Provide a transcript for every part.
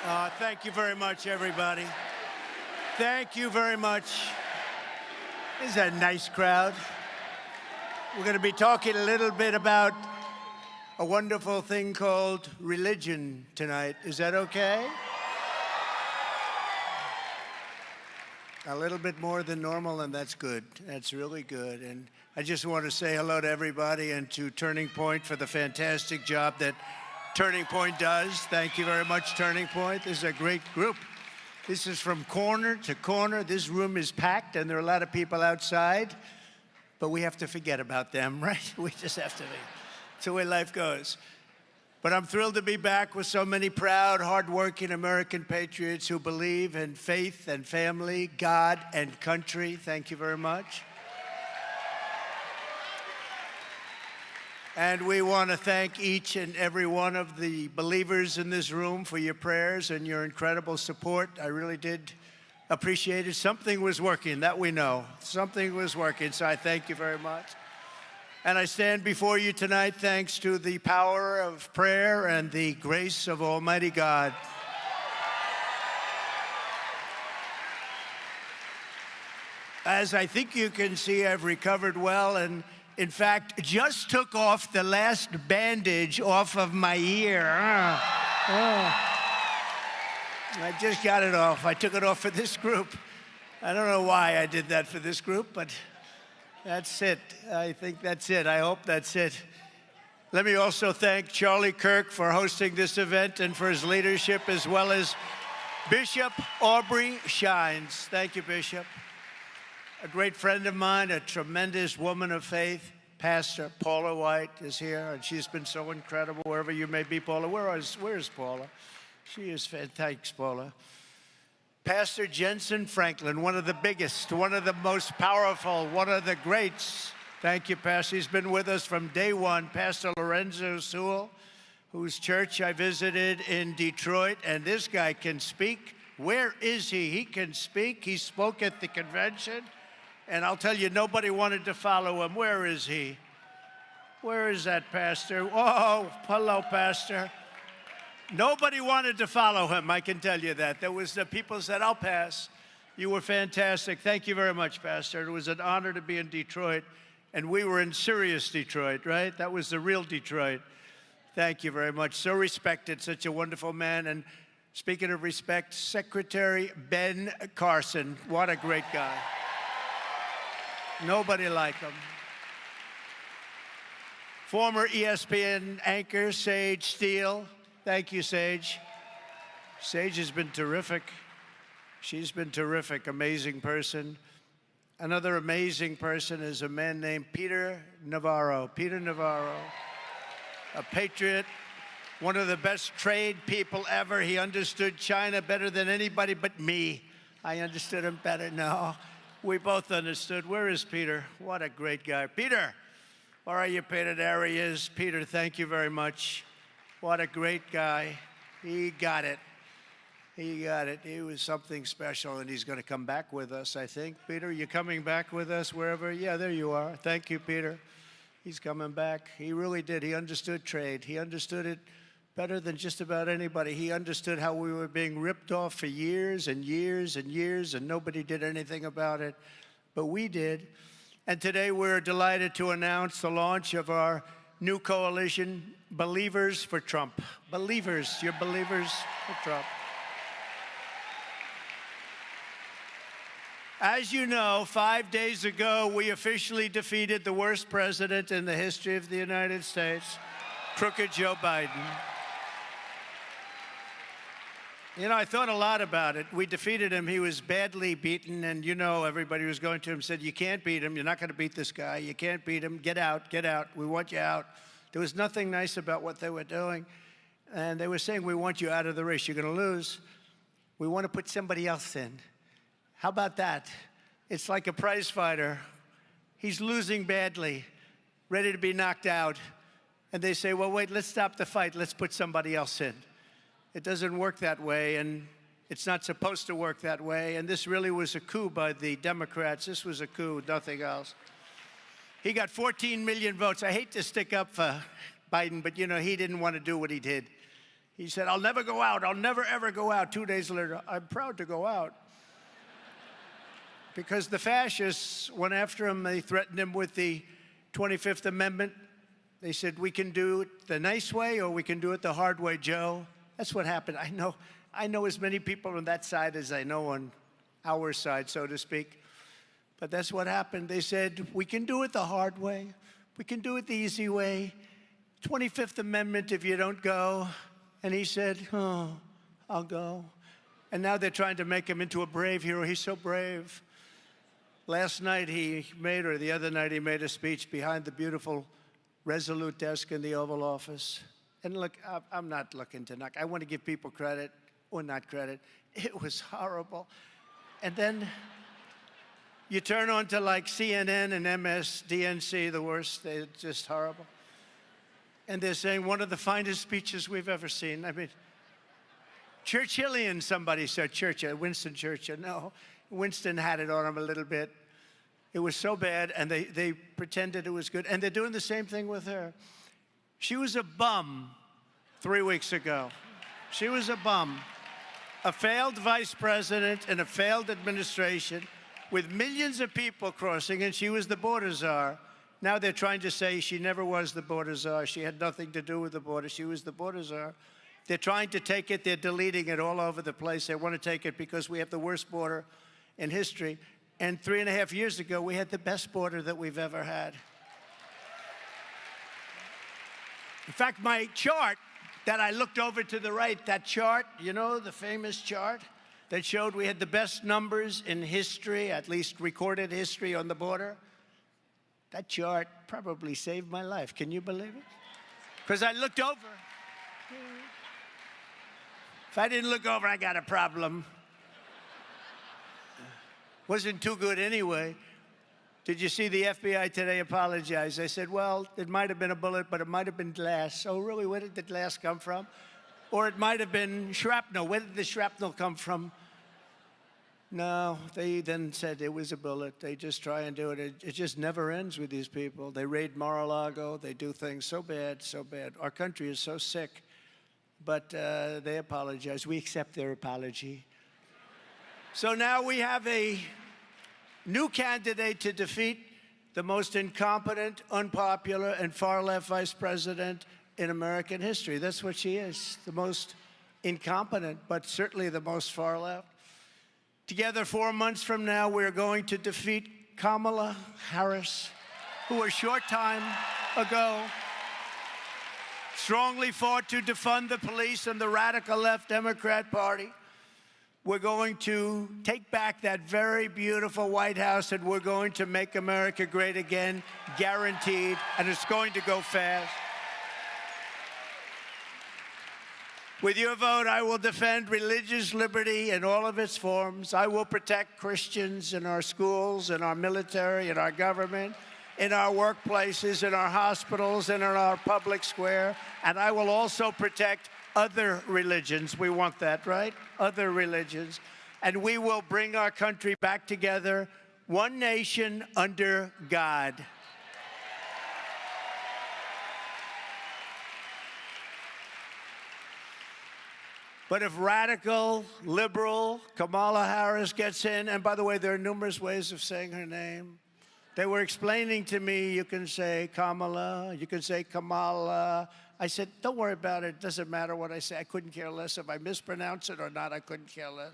Thank you very much, everybody. Thank you very much. This is a nice crowd. We're going to be talking a little bit about a wonderful thing called religion tonight. Is that okay? A little bit more than normal, and that's good. That's really good. And I just want to say hello to everybody and to Turning Point for the fantastic job that Turning Point does. Thank you very much, Turning Point. This is a great group. This is from corner to corner. This room is packed, and there are a lot of people outside, but we have to forget about them, right? We just have to be. It's the way life goes. But I'm thrilled to be back with so many proud, hardworking American patriots who believe in faith and family, God and country. Thank you very much. And we want to thank each and every one of the believers in this room for your prayers and your incredible support. I really did appreciate it. Something was working, that we know. Something was working, so I thank you very much. And I stand before you tonight thanks to the power of prayer and the grace of Almighty God. As I think you can see, I've recovered well, and in fact, just took off the last bandage off of my ear. I just got it off. I took it off for this group. I don't know why I did that for this group, but that's it. I think that's it. I hope that's it. Let me also thank Charlie Kirk for hosting this event and for his leadership, as well as Bishop Aubrey Shines. Thank you, Bishop. A great friend of mine, a tremendous woman of faith, Pastor Paula White is here, and she's been so incredible wherever you may be, Paula. Where is Paula? She is fantastic. Thanks, Paula. Pastor Jensen Franklin, one of the biggest, one of the most powerful, one of the greats. Thank you, Pastor. He's been with us from day one. Pastor Lorenzo Sewell, whose church I visited in Detroit, and this guy can speak. Where is he? He can speak. He spoke at the convention, and I'll tell you, nobody wanted to follow him. Where is he? Where is that pastor? Oh, hello, Pastor. Nobody wanted to follow him, I can tell you that. There was the people said, I'll pass. You were fantastic. Thank you very much, Pastor. It was an honor to be in Detroit, and we were in serious Detroit, right? That was the real Detroit. Thank you very much. So respected, such a wonderful man. And speaking of respect, Secretary Ben Carson, what a great guy. Nobody like him. Former ESPN anchor Sage Steele. Thank you, Sage. Sage has been terrific. She's been terrific, amazing person. Another amazing person is a man named Peter Navarro. Peter Navarro, a patriot, one of the best trade people ever. He understood China better than anybody but me. I understood him better. No, we both understood. Where is Peter? What a great guy. Peter, where are you, Peter? There he is. Peter, thank you very much. What a great guy. He got it. He got it. He was something special, and he's going to come back with us, I think. Peter, you coming back with us wherever? Yeah, there you are. Thank you, Peter. He's coming back. He really did. He understood trade. He understood it better than just about anybody. He understood how we were being ripped off for years and years and years, and nobody did anything about it. But we did. And today we're delighted to announce the launch of our new coalition, Believers for Trump. Believers, you're believers for Trump. As you know, 5 days ago, we officially defeated the worst president in the history of the United States, crooked Joe Biden. You know, I thought a lot about it. We defeated him. He was badly beaten, and you know, everybody was going to him said, you can't beat him. You're not going to beat this guy. You can't beat him. Get out. Get out. We want you out. There was nothing nice about what they were doing. And they were saying, we want you out of the race. You're going to lose. We want to put somebody else in. How about that? It's like a prize fighter. He's losing badly, ready to be knocked out. And they say, well, wait, let's stop the fight. Let's put somebody else in. It doesn't work that way, and it's not supposed to work that way. And this really was a coup by the Democrats. This was a coup, nothing else. He got 14 million votes. I hate to stick up for Biden, but, you know, he didn't want to do what he did. He said, I'll never go out. I'll never, ever go out. 2 days later, I'm proud to go out. Because the fascists went after him. They threatened him with the 25th Amendment. They said, we can do it the nice way or we can do it the hard way, Joe. That's what happened. I know as many people on that side as I know on our side, so to speak. But that's what happened. They said, we can do it the hard way. We can do it the easy way. 25th Amendment if you don't go. And he said, oh, I'll go. And now they're trying to make him into a brave hero. He's so brave. Last night or the other night, he made a speech behind the beautiful Resolute desk in the Oval Office. And look, I'm not looking to knock. I want to give people credit or not credit. It was horrible. And then you turn on to like CNN and MSDNC, the worst. They're just horrible. And they're saying one of the finest speeches we've ever seen. I mean, Churchillian, somebody said. Winston Churchill. No, Winston had it on him a little bit. It was so bad, and they pretended it was good. And they're doing the same thing with her. She was a bum 3 weeks ago. She was a bum. A failed vice president in a failed administration with millions of people crossing, and she was the border czar. Now they're trying to say she never was the border czar. She had nothing to do with the border. She was the border czar. They're trying to take it. They're deleting it all over the place. They want to take it because we have the worst border in history. And 3.5 years ago, we had the best border that we've ever had. In fact, my chart that I looked over to the right, that chart, you know, the famous chart that showed we had the best numbers in history, at least recorded history on the border, that chart probably saved my life. Can you believe it? Because I looked over. If I didn't look over, I got a problem. Wasn't too good anyway. Did you see the FBI today apologize? They said, well, it might have been a bullet, but it might have been glass. Oh, really? Where did the glass come from? Or it might have been shrapnel. Where did the shrapnel come from? No, they then said it was a bullet. They just try and do it. It just never ends with these people. They raid Mar-a-Lago. They do things so bad, so bad. Our country is so sick. But they apologize. We accept their apology. So now we have a new candidate to defeat the most incompetent, unpopular, and far-left vice president in American history. That's what she is, the most incompetent, but certainly the most far-left. Together, 4 months from now, we're going to defeat Kamala Harris, who a short time ago strongly fought to defund the police and the radical left Democrat Party. We're going to take back that very beautiful White House, and we're going to make America great again, guaranteed, and it's going to go fast. With your vote, I will defend religious liberty in all of its forms. I will protect Christians in our schools, in our military, in our government, in our workplaces, in our hospitals, and in our public square. And I will also protect other religions. We want that, right? Other religions. And we will bring our country back together, one nation under God. But if radical, liberal Kamala Harris gets in, and by the way, there are numerous ways of saying her name. They were explaining to me, you can say Kamala, you can say Kamala. I said, don't worry about it. It doesn't matter what I say. I couldn't care less if I mispronounce it or not. I couldn't care less.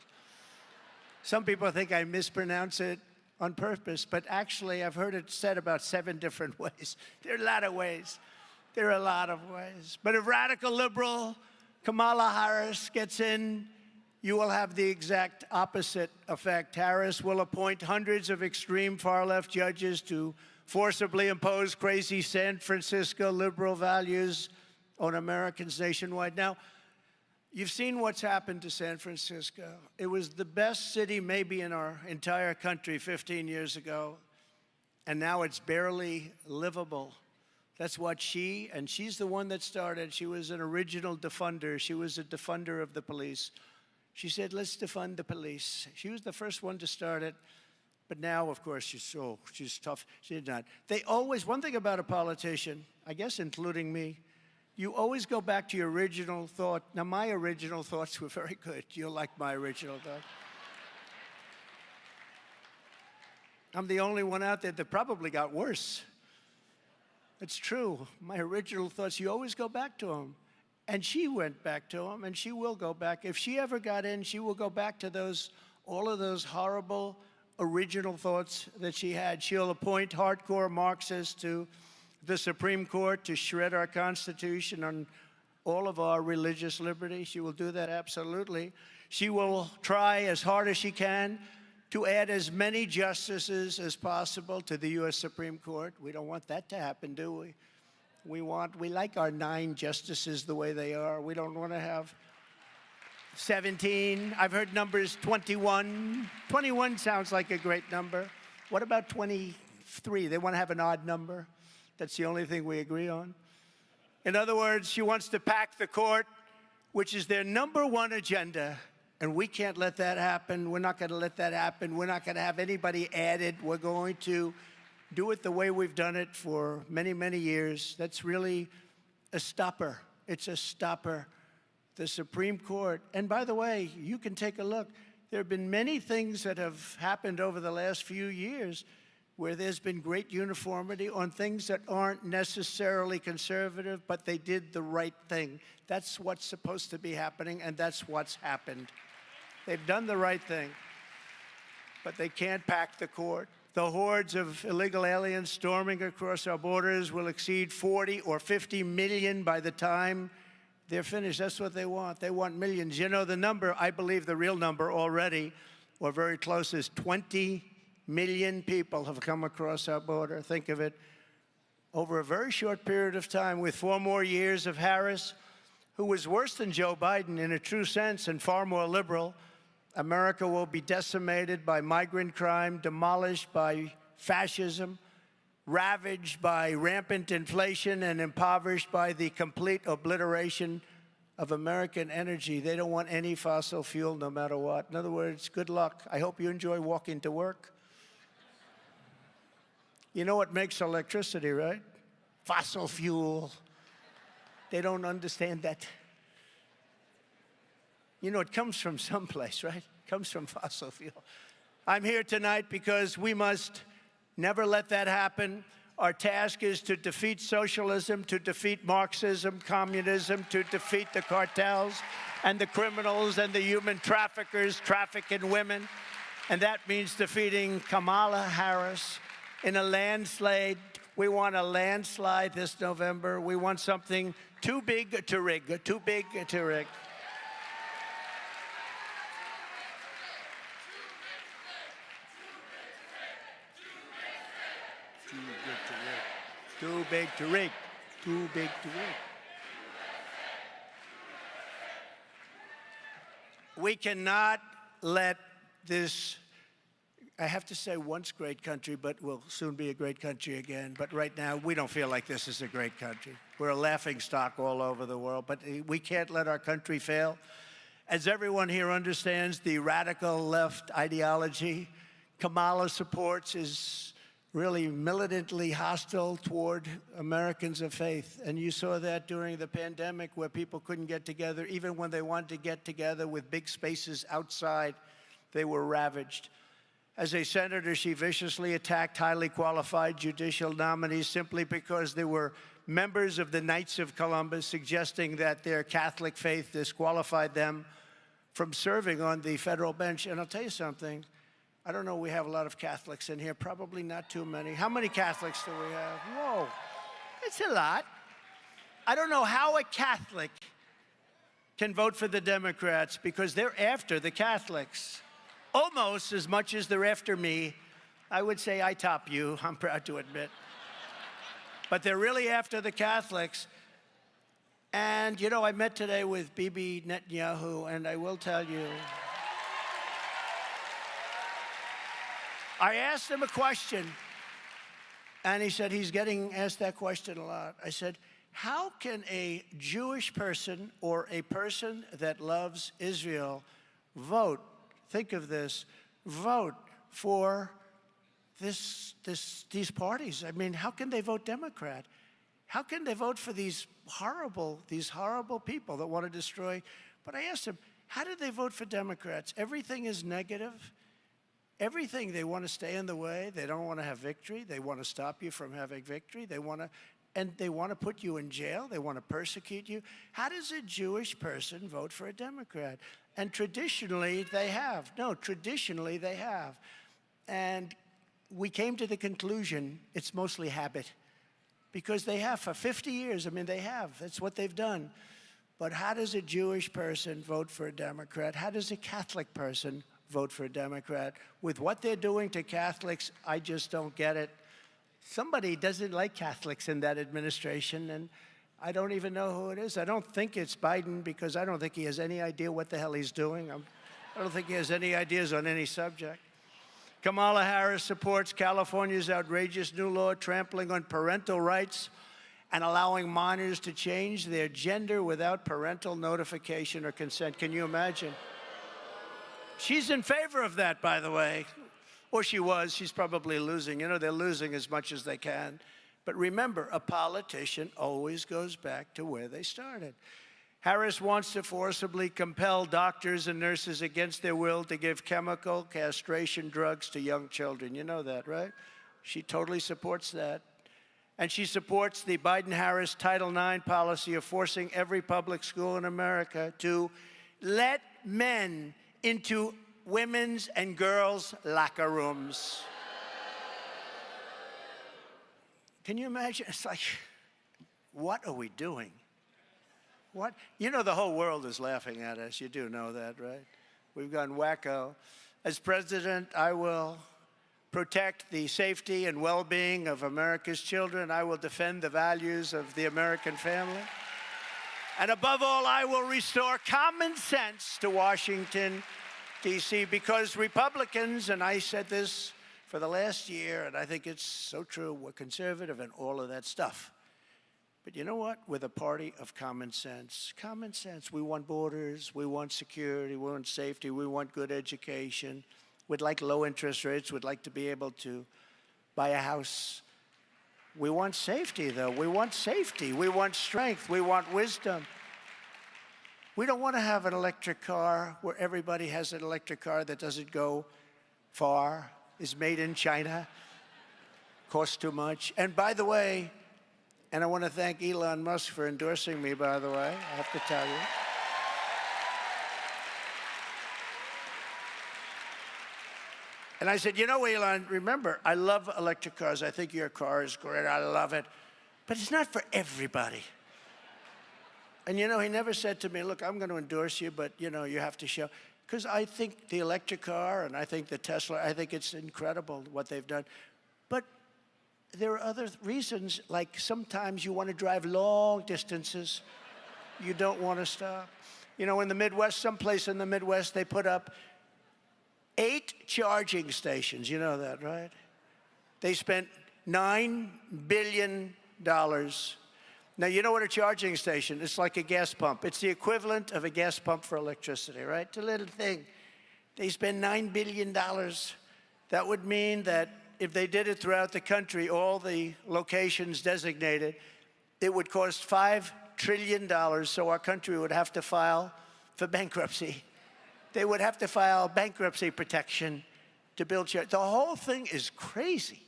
Some people think I mispronounce it on purpose, but actually I've heard it said about 7 different ways. There are a lot of ways. There are a lot of ways. But if radical liberal Kamala Harris gets in, you will have the exact opposite effect. Harris will appoint hundreds of extreme far-left judges to forcibly impose crazy San Francisco liberal values on Americans nationwide. Now, you've seen what's happened to San Francisco. It was the best city maybe in our entire country 15 years ago, and now it's barely livable. That's what and she's the one that started. She was an original defunder. She was a defunder of the police. She said, let's defund the police. She was the first one to start it. But now, of course, she's tough. She's not. They always, one thing about a politician, I guess including me, you always go back to your original thought. Now, my original thoughts were very good. You'll like my original thought. I'm the only one out there that probably got worse. It's true. My original thoughts, you always go back to them. And she went back to them, and she will go back. If she ever got in, she will go back to all of those horrible original thoughts that she had. She'll appoint hardcore Marxists to the Supreme Court to shred our Constitution and all of our religious liberty. She will do that, absolutely. She will try as hard as she can to add as many justices as possible to the U.S. Supreme Court. We don't want that to happen, do we? We like our 9 justices the way they are. We don't want to have 17. I've heard numbers 21. 21 sounds like a great number. What about 23? They want to have an odd number. That's the only thing we agree on. In other words, she wants to pack the court, which is their #1 agenda. And we can't let that happen. We're not going to let that happen. We're not going to have anybody added. We're going to do it the way we've done it for many, many years. That's really a stopper. It's a stopper. The Supreme Court. And by the way, you can take a look. There have been many things that have happened over the last few years where there's been great uniformity on things that aren't necessarily conservative, but they did the right thing. That's what's supposed to be happening, and that's what's happened. They've done the right thing, but they can't pack the court. The hordes of illegal aliens storming across our borders will exceed 40 or 50 million by the time they're finished. That's what they want. They want millions. You know, the number, I believe the real number already, or very close, is 20 million people have come across our border. Think of it. Over a very short period of time, with 4 more years of Harris, who was worse than Joe Biden in a true sense and far more liberal, America will be decimated by migrant crime, demolished by fascism, ravaged by rampant inflation, and impoverished by the complete obliteration of American energy. They don't want any fossil fuel no matter what. In other words, good luck. I hope you enjoy walking to work. You know what makes electricity, right? Fossil fuel. They don't understand that. You know, it comes from someplace, right? It comes from fossil fuel. I'm here tonight because we must never let that happen. Our task is to defeat socialism, to defeat Marxism, communism, to defeat the cartels and the criminals and the human traffickers trafficking women. And that means defeating Kamala Harris in a landslide. We want a landslide this November. We want something too big to rig, too big to rig. Too big to rig. Too big to rig. We cannot let this, I have to say, once great country, but will soon be a great country again. But right now, we don't feel like this is a great country. We're a laughingstock all over the world, but we can't let our country fail. As everyone here understands, the radical left ideology Kamala supports is really militantly hostile toward Americans of faith. And you saw that during the pandemic where people couldn't get together. Even when they wanted to get together with big spaces outside, they were ravaged. As a senator, she viciously attacked highly qualified judicial nominees simply because they were members of the Knights of Columbus, suggesting that their Catholic faith disqualified them from serving on the federal bench. And I'll tell you something. I don't know, we have a lot of Catholics in here, probably not too many. How many Catholics do we have? Whoa, it's a lot. I don't know how a Catholic can vote for the Democrats because they're after the Catholics. Almost as much as they're after me. I would say I top you, I'm proud to admit. But they're really after the Catholics. And, you know, I met today with Bibi Netanyahu, and I will tell you, I asked him a question, and he said he's getting asked that question a lot. I said, how can a Jewish person or a person that loves Israel vote, think of this, vote for these parties? I mean, how can they vote Democrat? How can they vote for these horrible people that want to destroy? But I asked them, how did they vote for Democrats? Everything is negative. Everything, they want to stay in the way. They don't want to have victory. They want to stop you from having victory. They want to put you in jail. They want to persecute you. How does a Jewish person vote for a Democrat? And traditionally, they have. No, traditionally, they have. And we came to the conclusion it's mostly habit. Because they have for 50 years. I mean, they have. That's what they've done. But how does a Jewish person vote for a Democrat? How does a Catholic person vote for a Democrat? With what they're doing to Catholics, I just don't get it. Somebody doesn't like Catholics in that administration, and I don't even know who it is. I don't think it's Biden, because I don't think he has any idea what the hell he's doing. I don't think he has any ideas on any subject. Kamala Harris supports California's outrageous new law trampling on parental rights and allowing minors to change their gender without parental notification or consent. Can you imagine? She's in favor of that, by the way. Or she was. She's probably losing. You know, they're losing as much as they can. But remember, a politician always goes back to where they started. Harris wants to forcibly compel doctors and nurses against their will to give chemical castration drugs to young children. You know that, right? She totally supports that. And she supports the Biden-Harris Title IX policy of forcing every public school in America to let men into women's and girls' locker rooms. Can you imagine? It's like, what are we doing? What? You know, the whole world is laughing at us. You do know that, right? We've gone wacko. As president, I will protect the safety and well-being of America's children. I will defend the values of the American family. And above all, I will restore common sense to Washington, D.C., because Republicans, and I said this for the last year, and I think it's so true, we're conservative and all of that stuff. But you know what? We're the party of common sense. Common sense. We want borders. We want security. We want safety. We want good education. We'd like low interest rates. We'd like to be able to buy a house. We want safety, though. We want safety. We want strength. We want wisdom. We don't want to have an electric car where everybody has an electric car that doesn't go far, is made in China, costs too much. And by the way, and I want to thank Elon Musk for endorsing me, by the way, I have to tell you. And I said, you know, Elon, remember, I love electric cars. I think your car is great. I love it. But it's not for everybody. And, you know, he never said to me, look, I'm going to endorse you, but, you know, you have to show. Because I think the electric car and I think the Tesla, I think it's incredible what they've done. But there are other reasons, like sometimes you want to drive long distances. You don't want to stop. You know, in the Midwest, someplace in the Midwest, they put up 8 charging stations. You know that, right? They spent $9 billion. Now, you know what a charging station is? It's like a gas pump. It's the equivalent of a gas pump for electricity, right? It's a little thing. They spend $9 billion. That would mean that if they did it throughout the country, all the locations designated, it would cost $5 trillion, so our country would have to file for bankruptcy. They would have to file bankruptcy protection to build charge. The whole thing is crazy.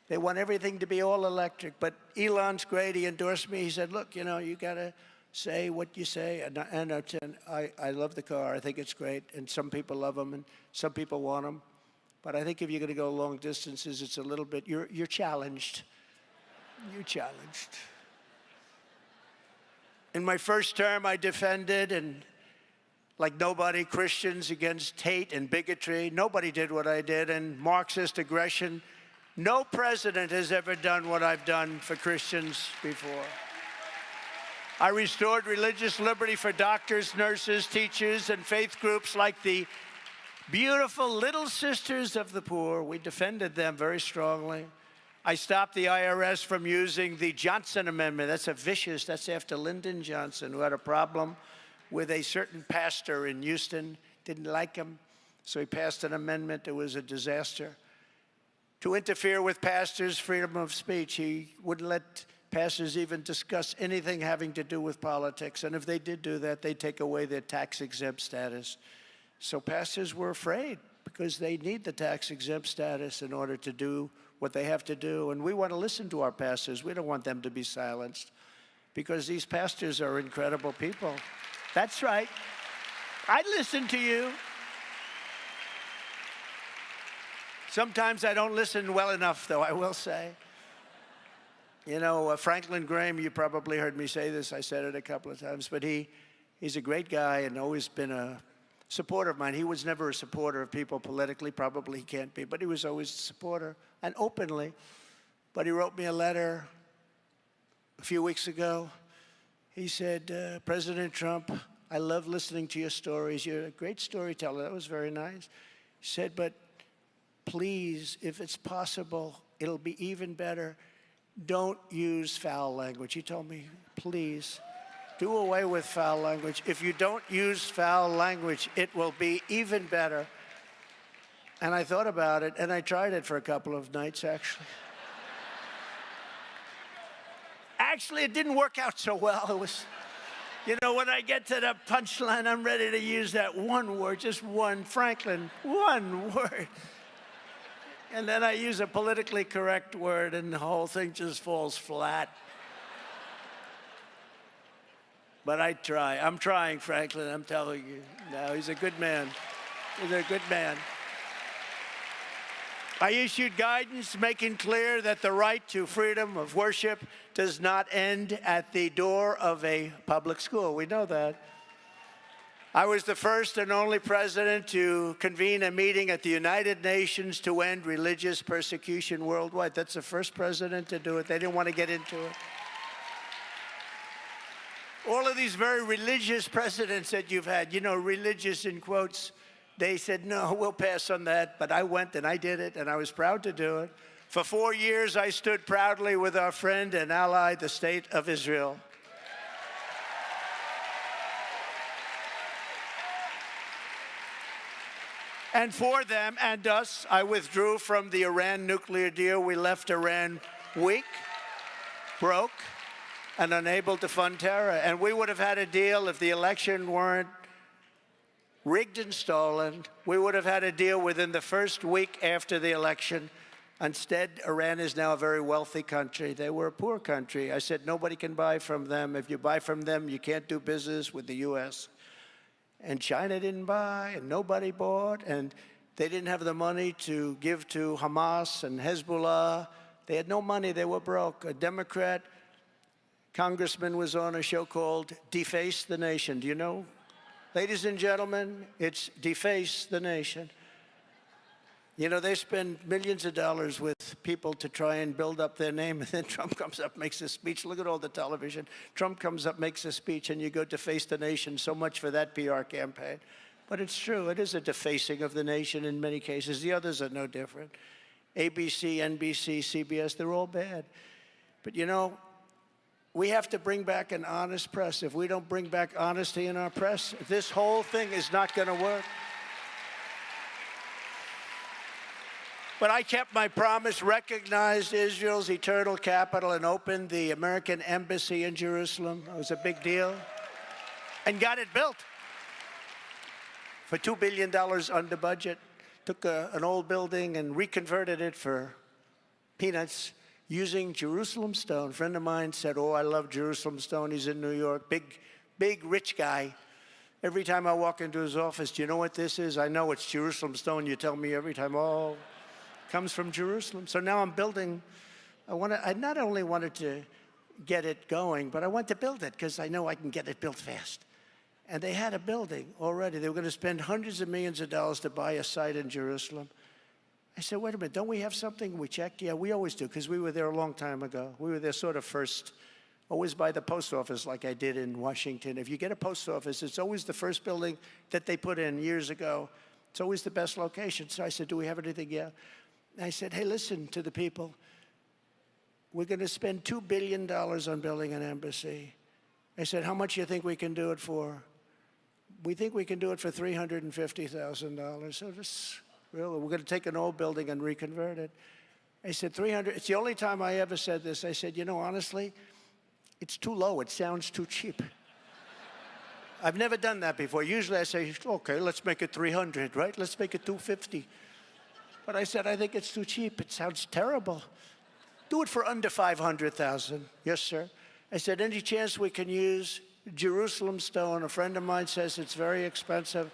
They want everything to be all electric. But Elon's great. He endorsed me. He said, look, you know, you got to say what you say. And I love the car. I think it's great. And some people love them, and some people want them. But I think if you're going to go long distances, it's a little bit, you're challenged. You're challenged. In my first term, I defended, and like nobody, Christians against hate and bigotry. Nobody did what I did, and Marxist aggression. No president has ever done what I've done for Christians before. I restored religious liberty for doctors, nurses, teachers, and faith groups like the beautiful Little Sisters of the Poor. We defended them very strongly. I stopped the IRS from using the Johnson Amendment. That's that's after Lyndon Johnson, who had a problem with a certain pastor in Houston. Didn't like him, so he passed an amendment. It was a disaster. To interfere with pastors' freedom of speech. He wouldn't let pastors even discuss anything having to do with politics. And if they did do that, they'd take away their tax-exempt status. So pastors were afraid because they need the tax-exempt status in order to do what they have to do. And we want to listen to our pastors. We don't want them to be silenced because these pastors are incredible people. That's right. I listen to you. Sometimes I don't listen well enough, though, I will say. You know, Franklin Graham, you probably heard me say this. I said it a couple of times. But he's a great guy and always been a supporter of mine. He was never a supporter of people politically. Probably he can't be. But he was always a supporter, and openly. But he wrote me a letter a few weeks ago. He said, President Trump, I love listening to your stories. You're a great storyteller. That was very nice. He said, but please, if it's possible, it'll be even better. Don't use foul language. He told me, please, do away with foul language. If you don't use foul language, it will be even better. And I thought about it, and I tried it for a couple of nights, actually. Actually, it didn't work out so well. It was, you know, when I get to the punchline, I'm ready to use that one word, just one, Franklin, one word. And then I use a politically correct word, and the whole thing just falls flat. But I try. I'm trying, Franklin, I'm telling you. No, he's a good man. He's a good man. I issued guidance making clear that the right to freedom of worship does not end at the door of a public school. We know that. I was the first and only president to convene a meeting at the United Nations to end religious persecution worldwide. That's the first president to do it. They didn't want to get into it. All of these very religious presidents that you've had, you know, religious in quotes, they said, no, we'll pass on that. But I went and I did it, and I was proud to do it. For 4 years, I stood proudly with our friend and ally, the State of Israel. And for them and us, I withdrew from the Iran nuclear deal. We left Iran weak, broke, and unable to fund terror. And we would have had a deal if the election weren't rigged and stolen. We would have had a deal within the first week after the election. Instead, Iran is now a very wealthy country. They were a poor country. I said, nobody can buy from them. If you buy from them, you can't do business with the U.S. And China didn't buy, and nobody bought, and they didn't have the money to give to Hamas and Hezbollah. They had no money. They were broke. A Democrat congressman was on a show called Deface the Nation. Do you know? Ladies and gentlemen, it's Deface the Nation. You know, they spend millions of dollars with people to try and build up their name, and then Trump comes up, makes a speech. Look at all the television. Trump comes up, makes a speech, and you go deface the nation. So much for that PR campaign. But it's true. It is a defacing of the nation in many cases. The others are no different. ABC, NBC, CBS, they're all bad. But, you know, we have to bring back an honest press. If we don't bring back honesty in our press, this whole thing is not going to work. But I kept my promise, recognized Israel's eternal capital, and opened the American embassy in Jerusalem. It was a big deal. And got it built for $2 billion under budget. Took an old building and reconverted it for peanuts using Jerusalem stone. A friend of mine said, oh, I love Jerusalem stone. He's in New York. Big, rich guy. Every time I walk into his office, do you know what this is? I know it's Jerusalem stone. You tell me every time, oh, comes from Jerusalem. So now I'm building. I not only wanted to get it going, but I want to build it because I know I can get it built fast. And they had a building already. They were going to spend hundreds of millions of dollars to buy a site in Jerusalem. I said, wait a minute, don't we have something? We checked. Yeah, we always do, because we were there a long time ago. We were there sort of first, always by the post office like I did in Washington. If you get a post office, it's always the first building that they put in years ago. It's always the best location. So I said, do we have anything? Yeah. I said, hey, listen to the people. We're going to spend $2 billion on building an embassy. I said, how much do you think we can do it for? We think we can do it for $350,000. So this, really, we're going to take an old building and reconvert it. I said, 300, it's the only time I ever said this. I said, you know, honestly, it's too low. It sounds too cheap. I've never done that before. Usually I say, okay, let's make it 300, right? Let's make it 250. But I said, I think it's too cheap. It sounds terrible. Do it for under 500,000. Yes, sir. I said, any chance we can use Jerusalem stone? A friend of mine says it's very expensive.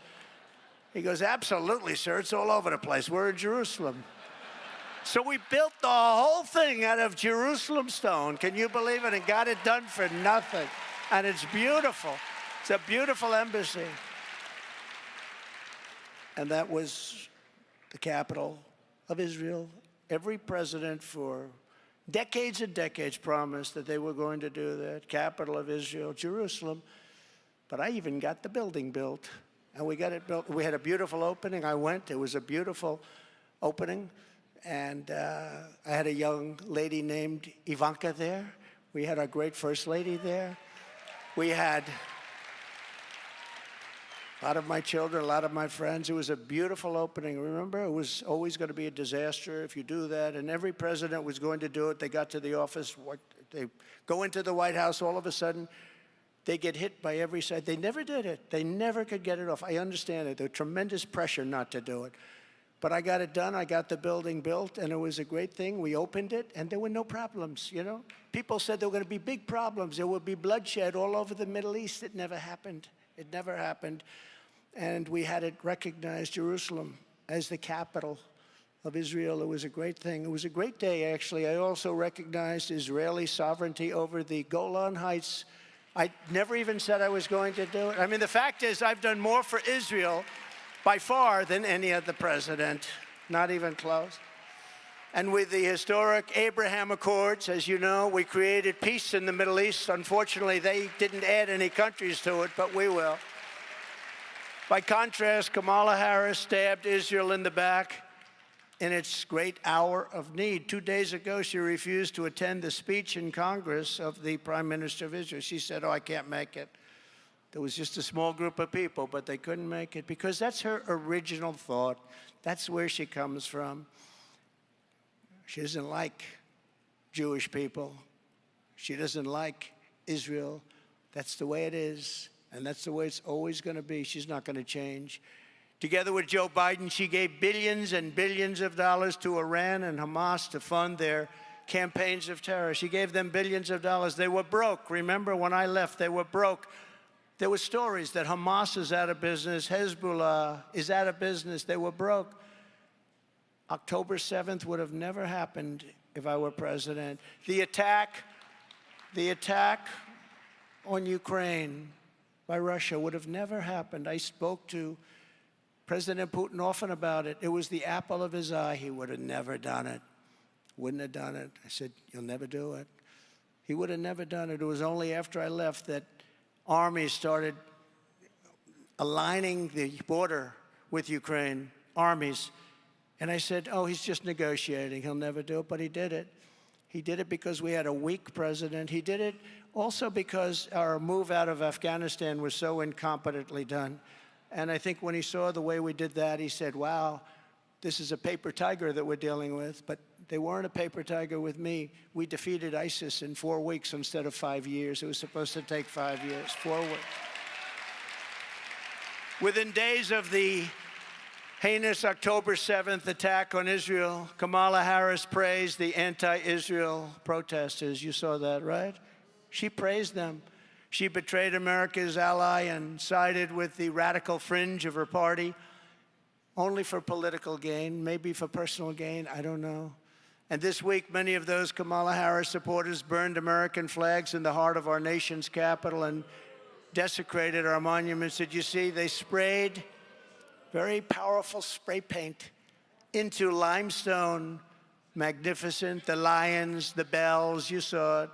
He goes, absolutely, sir. It's all over the place. We're in Jerusalem. So we built the whole thing out of Jerusalem stone. Can you believe it? And got it done for nothing. And it's beautiful. It's a beautiful embassy. And that was the capital of Israel. Every president for decades and decades promised that they were going to do that. Capital of Israel, Jerusalem. But I even got the building built. And we got it built. We had a beautiful opening. I went. It was a beautiful opening. And I had a young lady named Ivanka there. We had our great first lady there. We had a lot of my children, a lot of my friends. It was a beautiful opening. Remember, it was always going to be a disaster if you do that. And every president was going to do it. They got to the office. They go into the White House. All of a sudden, they get hit by every side. They never did it. They never could get it off. I understand it. There was tremendous pressure not to do it. But I got it done. I got the building built, and it was a great thing. We opened it, and there were no problems, you know? People said there were going to be big problems. There would be bloodshed all over the Middle East. It never happened. It never happened. And we had it recognized, Jerusalem, as the capital of Israel. It was a great thing. It was a great day, actually. I also recognized Israeli sovereignty over the Golan Heights. I never even said I was going to do it. I mean, the fact is, I've done more for Israel by far than any other president, not even close. And with the historic Abraham Accords, as you know, we created peace in the Middle East. Unfortunately, they didn't add any countries to it, but we will. By contrast, Kamala Harris stabbed Israel in the back in its great hour of need. 2 days ago, she refused to attend the speech in Congress of the Prime Minister of Israel. She said, oh, I can't make it. There was just a small group of people, but they couldn't make it because that's her original thought. That's where she comes from. She doesn't like Jewish people. She doesn't like Israel. That's the way it is, and that's the way it's always going to be. She's not going to change. Together with Joe Biden, she gave billions and billions of dollars to Iran and Hamas to fund their campaigns of terror. She gave them billions of dollars. They were broke. Remember, when I left, they were broke. There were stories that Hamas is out of business, Hezbollah is out of business. They were broke. October 7th would have never happened if I were president. The attack on Ukraine by Russia would have never happened. I spoke to President Putin often about it. It was the apple of his eye. He would have never done it. Wouldn't have done it. I said, you'll never do it. He would have never done it. It was only after I left that armies started aligning the border with Ukraine, armies. And I said, oh, he's just negotiating. He'll never do it, but he did it. He did it because we had a weak president. He did it also because our move out of Afghanistan was so incompetently done. And I think when he saw the way we did that, he said, wow, this is a paper tiger that we're dealing with. But they weren't a paper tiger with me. We defeated ISIS in 4 weeks instead of 5 years. It was supposed to take 5 years, 4 weeks. Within days of the heinous October 7th attack on Israel, Kamala Harris praised the anti-Israel protesters. You saw that, right? She praised them. She betrayed America's ally and sided with the radical fringe of her party, only for political gain, maybe for personal gain, I don't know. And this week, many of those Kamala Harris supporters burned American flags in the heart of our nation's capital and desecrated our monuments. Did you see? They sprayed very powerful spray paint into limestone. Magnificent, the lions, the bells, you saw it.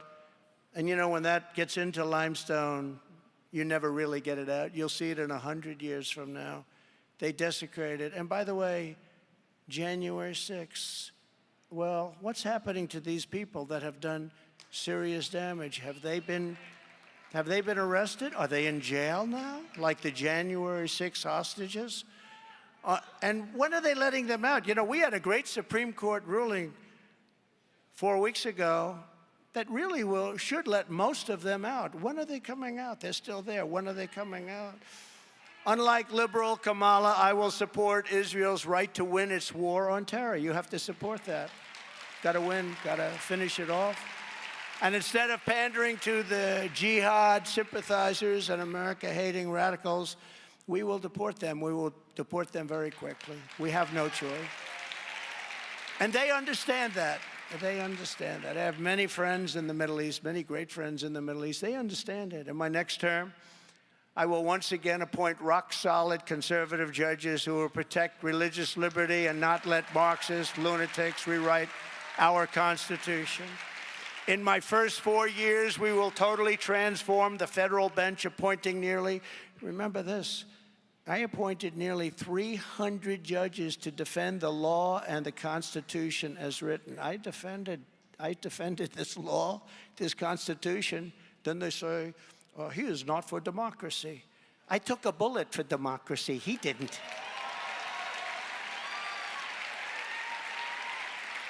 And you know, when that gets into limestone, you never really get it out. You'll see it in 100 years from now. They desecrate it. And by the way, January 6th, well, what's happening to these people that have done serious damage? Have they been arrested? Are they in jail now, like the January 6th hostages? And when are they letting them out? You know, we had a great Supreme Court ruling 4 weeks ago that really should let most of them out. When are they coming out? They're still there. When are they coming out? Unlike liberal Kamala, I will support Israel's right to win its war on terror. You have to support that. Got to win, got to finish it off. And instead of pandering to the jihad sympathizers and America-hating radicals, we will deport them. We will deport them very quickly. We have no choice. And they understand that. They understand that. I have many friends in the Middle East, many great friends in the Middle East. They understand it. In my next term, I will once again appoint rock-solid conservative judges who will protect religious liberty and not let Marxist lunatics rewrite our Constitution. In my first 4 years, we will totally transform the federal bench, appointing remember this, I appointed nearly 300 judges to defend the law and the Constitution as written. I defended this law, this Constitution. Then they say, oh, he is not for democracy. I took a bullet for democracy. He didn't.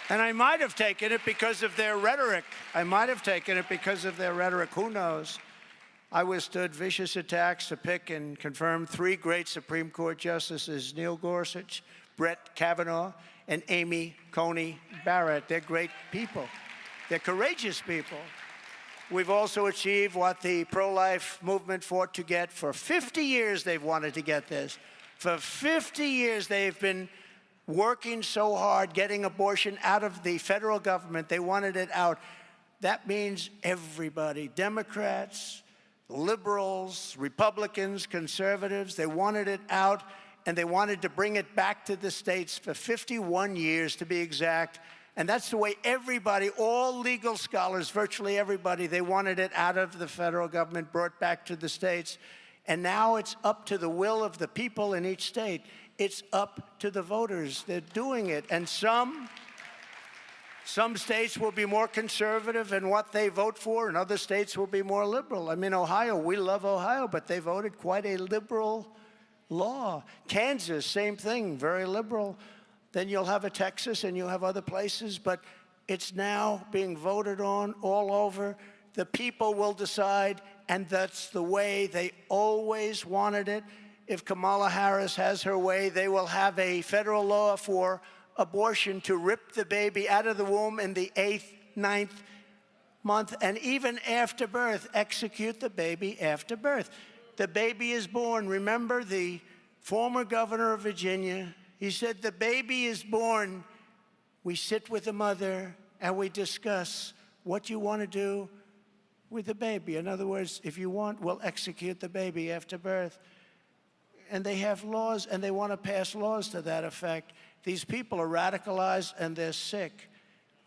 And I might have taken it because of their rhetoric. I might have taken it because of their rhetoric. Who knows? I withstood vicious attacks to pick and confirm 3 great Supreme Court justices, Neil Gorsuch, Brett Kavanaugh, and Amy Coney Barrett. They're great people. They're courageous people. We've also achieved what the pro-life movement fought to get. For 50 years, they've wanted to get this. For 50 years, they've been working so hard, getting abortion out of the federal government. They wanted it out. That means everybody, Democrats, liberals, Republicans, conservatives, they wanted it out, and they wanted to bring it back to the states for 51 years, to be exact. And that's the way everybody, all legal scholars, virtually everybody, they wanted it out of the federal government, brought back to the states. And now it's up to the will of the people in each state. It's up to the voters. They're doing it. And some states will be more conservative in what they vote for, and other states will be more liberal. I mean, Ohio, we love Ohio, but they voted quite a liberal law. Kansas, same thing, very liberal. Then you'll have a Texas and you'll have other places, but it's now being voted on all over. The people will decide, and that's the way they always wanted it. If Kamala Harris has her way, they will have a federal law for abortion, to rip the baby out of the womb in the 8th, 9th month, and even after birth, execute the baby after birth. The baby is born. Remember the former governor of Virginia, he said, the baby is born. We sit with the mother and we discuss what you want to do with the baby. In other words, if you want, we'll execute the baby after birth. And they have laws, and they want to pass laws to that effect. These people are radicalized, and they're sick.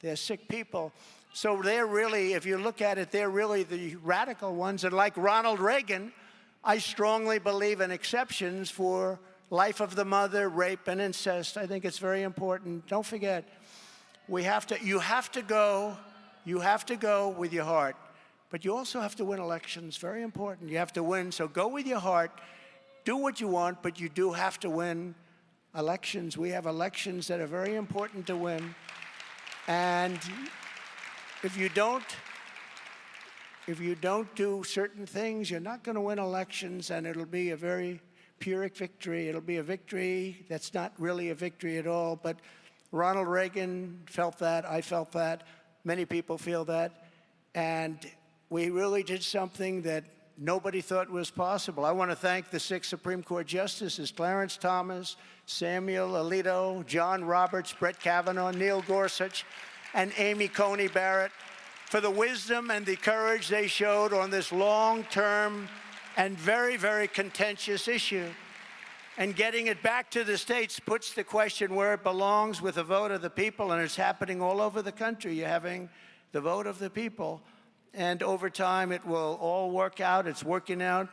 They're sick people. So they're really, if you look at it, they're really the radical ones. And like Ronald Reagan, I strongly believe in exceptions for life of the mother, rape, and incest. I think it's very important. Don't forget, you have to go with your heart. But you also have to win elections. Very important. You have to win. So go with your heart. Do what you want, but you do have to win elections. We have elections that are very important to win. And if you don't do certain things, you're not going to win elections, and it'll be a very Pyrrhic victory. It'll be a victory that's not really a victory at all. But Ronald Reagan felt that. I felt that. Many people feel that. And we really did something that nobody thought was possible. I want to thank the 6 Supreme Court justices, Clarence Thomas, Samuel Alito, John Roberts, Brett Kavanaugh, Neil Gorsuch, and Amy Coney Barrett for the wisdom and the courage they showed on this long-term and very, very contentious issue. And getting it back to the states puts the question where it belongs with the vote of the people, and it's happening all over the country. You're having the vote of the people. And over time, it will all work out. It's working out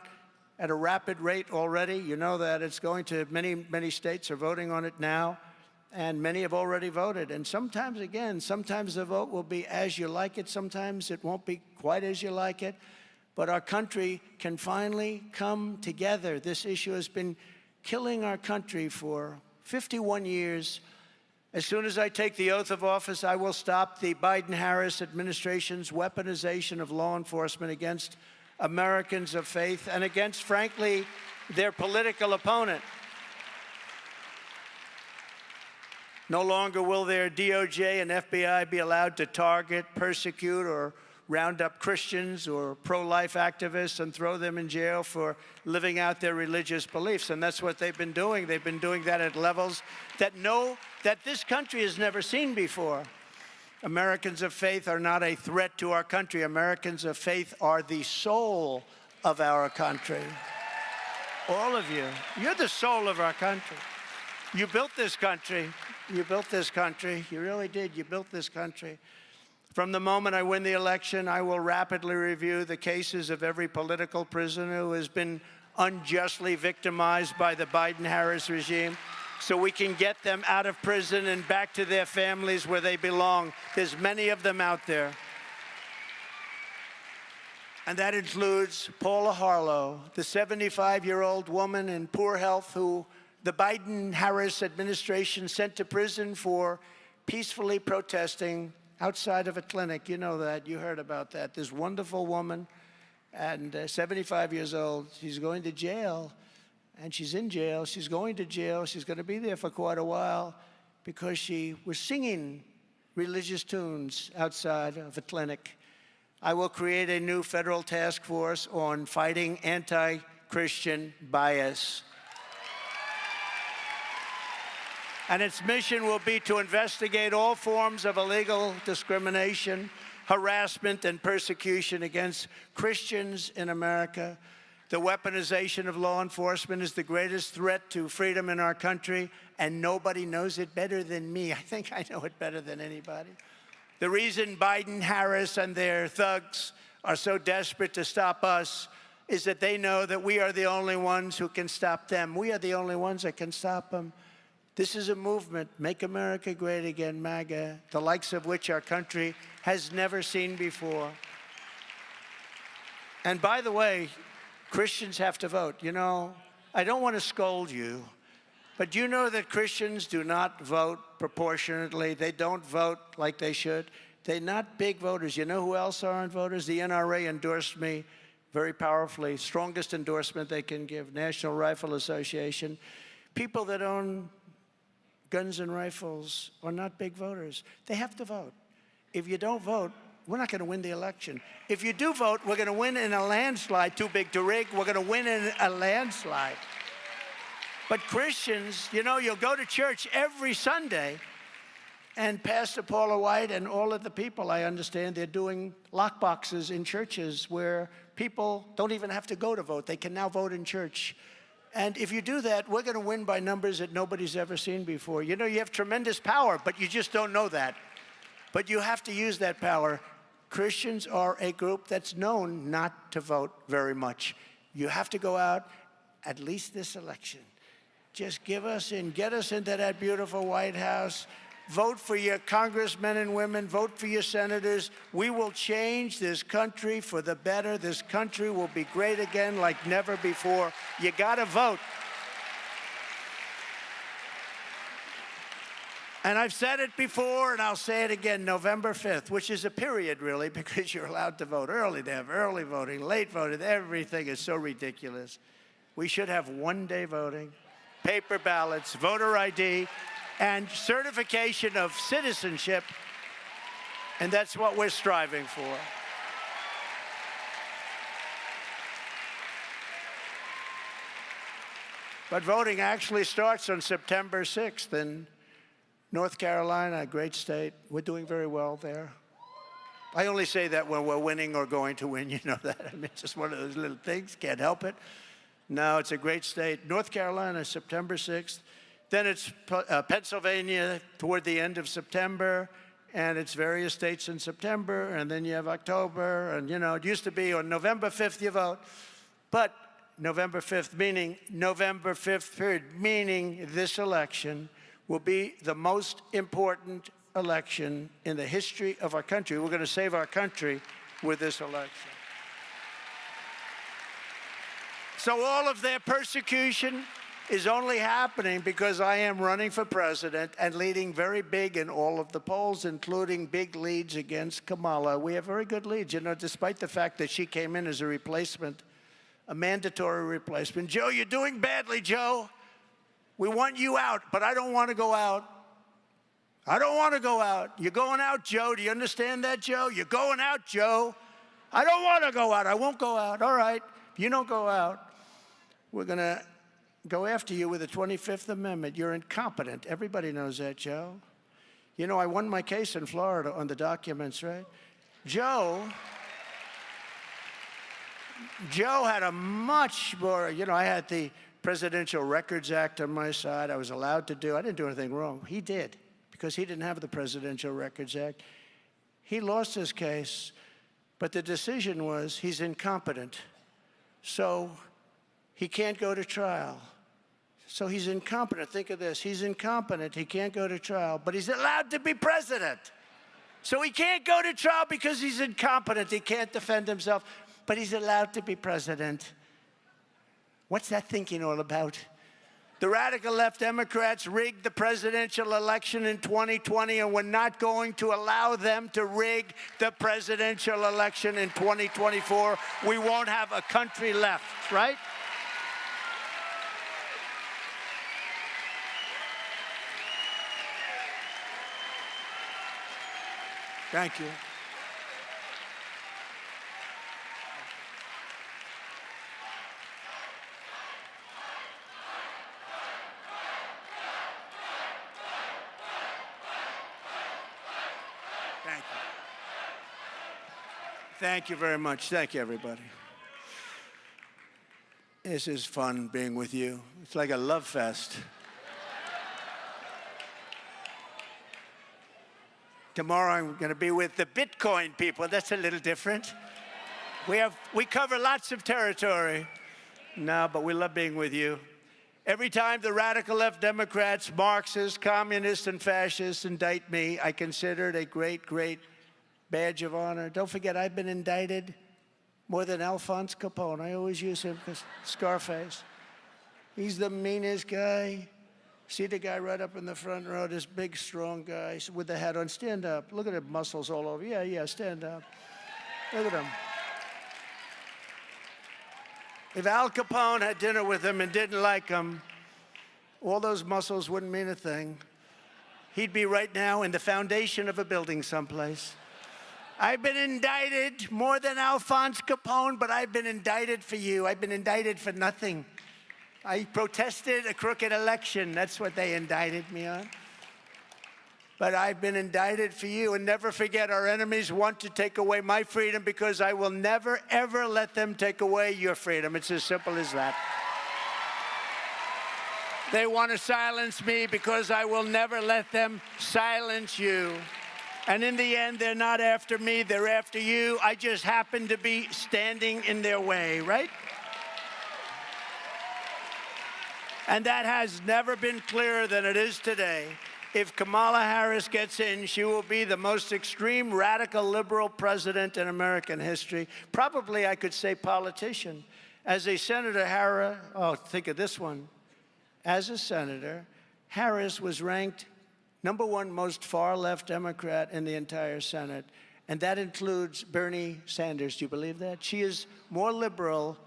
at a rapid rate already. You know that. It's going to many states are voting on it now, and many have already voted. And sometimes, again, sometimes the vote will be as you like it. Sometimes it won't be quite as you like it. But our country can finally come together. This issue has been killing our country for 51 years. As soon as I take the oath of office, I will stop the Biden-Harris administration's weaponization of law enforcement against Americans of faith and against, frankly, their political opponent. No longer will their DOJ and FBI be allowed to target, persecute, or round up Christians or pro-life activists and throw them in jail for living out their religious beliefs. And that's what they've been doing. They've been doing that at levels that this country has never seen before. Americans of faith are not a threat to our country. Americans of faith are the soul of our country. All of you, you're the soul of our country. You built this country. You built this country. You really did. You built this country. From the moment I win the election, I will rapidly review the cases of every political prisoner who has been unjustly victimized by the Biden-Harris regime, so we can get them out of prison and back to their families where they belong. There's many of them out there. And that includes Paula Harlow, the 75-year-old woman in poor health who the Biden-Harris administration sent to prison for peacefully protesting outside of a clinic. You know that. You heard about that. This wonderful woman, and 75 years old, she's going to jail, and she's in jail. She's going to jail. She's going to be there for quite a while because she was singing religious tunes outside of a clinic. I will create a new federal task force on fighting anti-Christian bias. And its mission will be to investigate all forms of illegal discrimination, harassment, and persecution against Christians in America. The weaponization of law enforcement is the greatest threat to freedom in our country, and nobody knows it better than me. I think I know it better than anybody. The reason Biden, Harris, and their thugs are so desperate to stop us is that they know that we are the only ones who can stop them. We are the only ones that can stop them. This is a movement, Make America Great Again, MAGA, the likes of which our country has never seen before. And by the way, Christians have to vote. You know, I don't want to scold you, but you know that Christians do not vote proportionately. They don't vote like they should. They're not big voters. You know who else aren't voters? The NRA endorsed me very powerfully, strongest endorsement they can give, National Rifle Association. People that own guns and rifles are not big voters. They have to vote. If you don't vote, we're not going to win the election. If you do vote, we're going to win in a landslide. Too big to rig. We're going to win in a landslide. But Christians, you know, you'll go to church every Sunday, and Pastor Paula White and all of the people, I understand, they're doing lockboxes in churches where people don't even have to go to vote. They can now vote in church. And if you do that, we're going to win by numbers that nobody's ever seen before. You know, you have tremendous power, but you just don't know that. But you have to use that power. Christians are a group that's known not to vote very much. You have to go out, at least this election. Just give us in, get us into that beautiful White House. Vote for your congressmen and women. Vote for your senators. We will change this country for the better. This country will be great again like never before. You got to vote. And I've said it before, and I'll say it again, November 5th, which is a period, really, because you're allowed to vote early. They have early voting, late voting. Everything is so ridiculous. We should have one-day voting, paper ballots, voter ID, and certification of citizenship, and that's what we're striving for. But voting actually starts on September 6th in North Carolina, a great state. We're doing very well there. I only say that when we're winning or going to win, you know that. I mean, it's just one of those little things, can't help it. No, it's a great state. North Carolina, September 6th. Then it's Pennsylvania toward the end of September, and it's various states in September, and then you have October, and you know, it used to be on November 5th you vote, but November 5th, meaning November 5th period, meaning this election will be the most important election in the history of our country. We're going to save our country with this election. So all of their persecution, is only happening because I am running for president and leading very big in all of the polls, including big leads against Kamala. We have very good leads, you know, despite the fact that she came in as a replacement, a mandatory replacement. Joe, you're doing badly, Joe. We want you out, but I don't want to go out. I don't want to go out. You're going out, Joe. Do you understand that, Joe? You're going out, Joe. I don't want to go out. I won't go out. All right. If you don't go out, we're going to go after you with the 25th Amendment. You're incompetent. Everybody knows that, Joe. You know, I won my case in Florida on the documents, right? Joe had a much more, you know, I had the Presidential Records Act on my side. I was allowed to do, I didn't do anything wrong. He did, because he didn't have the Presidential Records Act. He lost his case, but the decision was he's incompetent. So he can't go to trial. So he's incompetent. Think of this. He's incompetent. He can't go to trial, but he's allowed to be president. So he can't go to trial because he's incompetent. He can't defend himself, but he's allowed to be president. What's that thinking all about? The radical left Democrats rigged the presidential election in 2020, and we're not going to allow them to rig the presidential election in 2024. We won't have a country left, right? Thank you. Thank you. Thank you very much. Thank you, everybody. This is fun being with you. It's like a love fest. Tomorrow I'm going to be with the Bitcoin people. That's a little different. We cover lots of territory. No, but we love being with you. Every time the radical left Democrats, Marxists, communists, and fascists indict me, I consider it a great, great badge of honor. Don't forget, I've been indicted more than Alphonse Capone. I always use him because Scarface. He's the meanest guy. See the guy right up in the front row, this big, strong guy with the hat on. Stand up. Look at the muscles all over. Yeah, stand up. Look at him. If Al Capone had dinner with him and didn't like him, all those muscles wouldn't mean a thing. He'd be right now in the foundation of a building someplace. I've been indicted more than Alphonse Capone, but I've been indicted for you. I've been indicted for nothing. I protested a crooked election. That's what they indicted me on. But I've been indicted for you. And never forget, our enemies want to take away my freedom because I will never, ever let them take away your freedom. It's as simple as that. They want to silence me because I will never let them silence you. And in the end, they're not after me. They're after you. I just happen to be standing in their way, right? And that has never been clearer than it is today. If Kamala Harris gets in, she will be the most extreme, radical, liberal president in American history. Probably, I could say, politician. As a senator, Harris, oh, think of this one. As a senator, Harris was ranked #1 most far-left Democrat in the entire Senate. And that includes Bernie Sanders. Do you believe that? She is more liberal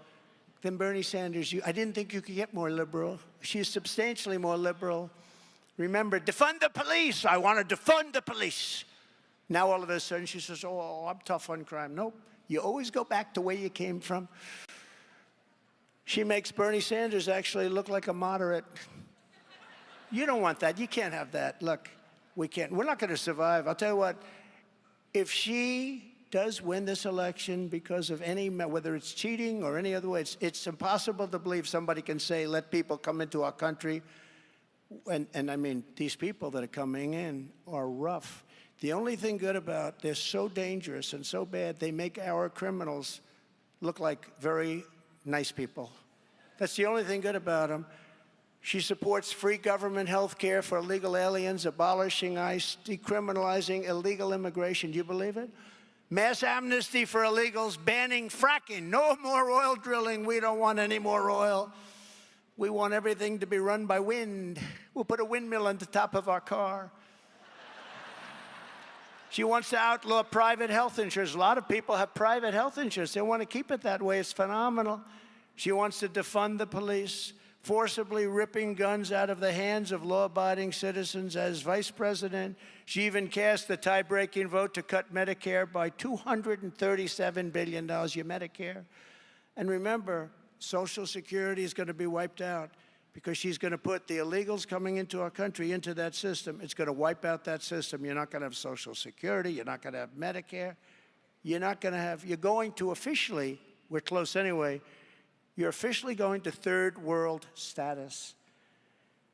than Bernie Sanders. I didn't think you could get more liberal. She is substantially more liberal. Remember, defund the police. I want to defund the police. Now all of a sudden she says, oh, I'm tough on crime. Nope. You always go back to where you came from. She makes Bernie Sanders actually look like a moderate. You don't want that. You can't have that. Look, we can't. We're not going to survive. I'll tell you what, if she does win this election because of any, whether it's cheating or any other way, it's impossible to believe somebody can say, let people come into our country. And I mean, these people that are coming in are rough. The only thing good about, they're so dangerous and so bad, they make our criminals look like very nice people. That's the only thing good about them. She supports free government health care for illegal aliens, abolishing ICE, decriminalizing illegal immigration. Do you believe it? Mass amnesty for illegals, banning fracking. No more oil drilling. We don't want any more oil. We want everything to be run by wind. We'll put a windmill on the top of our car. She wants to outlaw private health insurance. A lot of people have private health insurance. They want to keep it that way. It's phenomenal. She wants to defund the police, forcibly ripping guns out of the hands of law-abiding citizens. As vice president, she even cast the tie-breaking vote to cut Medicare by $237 billion, your Medicare. And remember, Social Security is going to be wiped out because she's going to put the illegals coming into our country into that system. It's going to wipe out that system. You're not going to have Social Security. You're not going to have Medicare. You're going to officially, we're close anyway, you're officially going to third world status.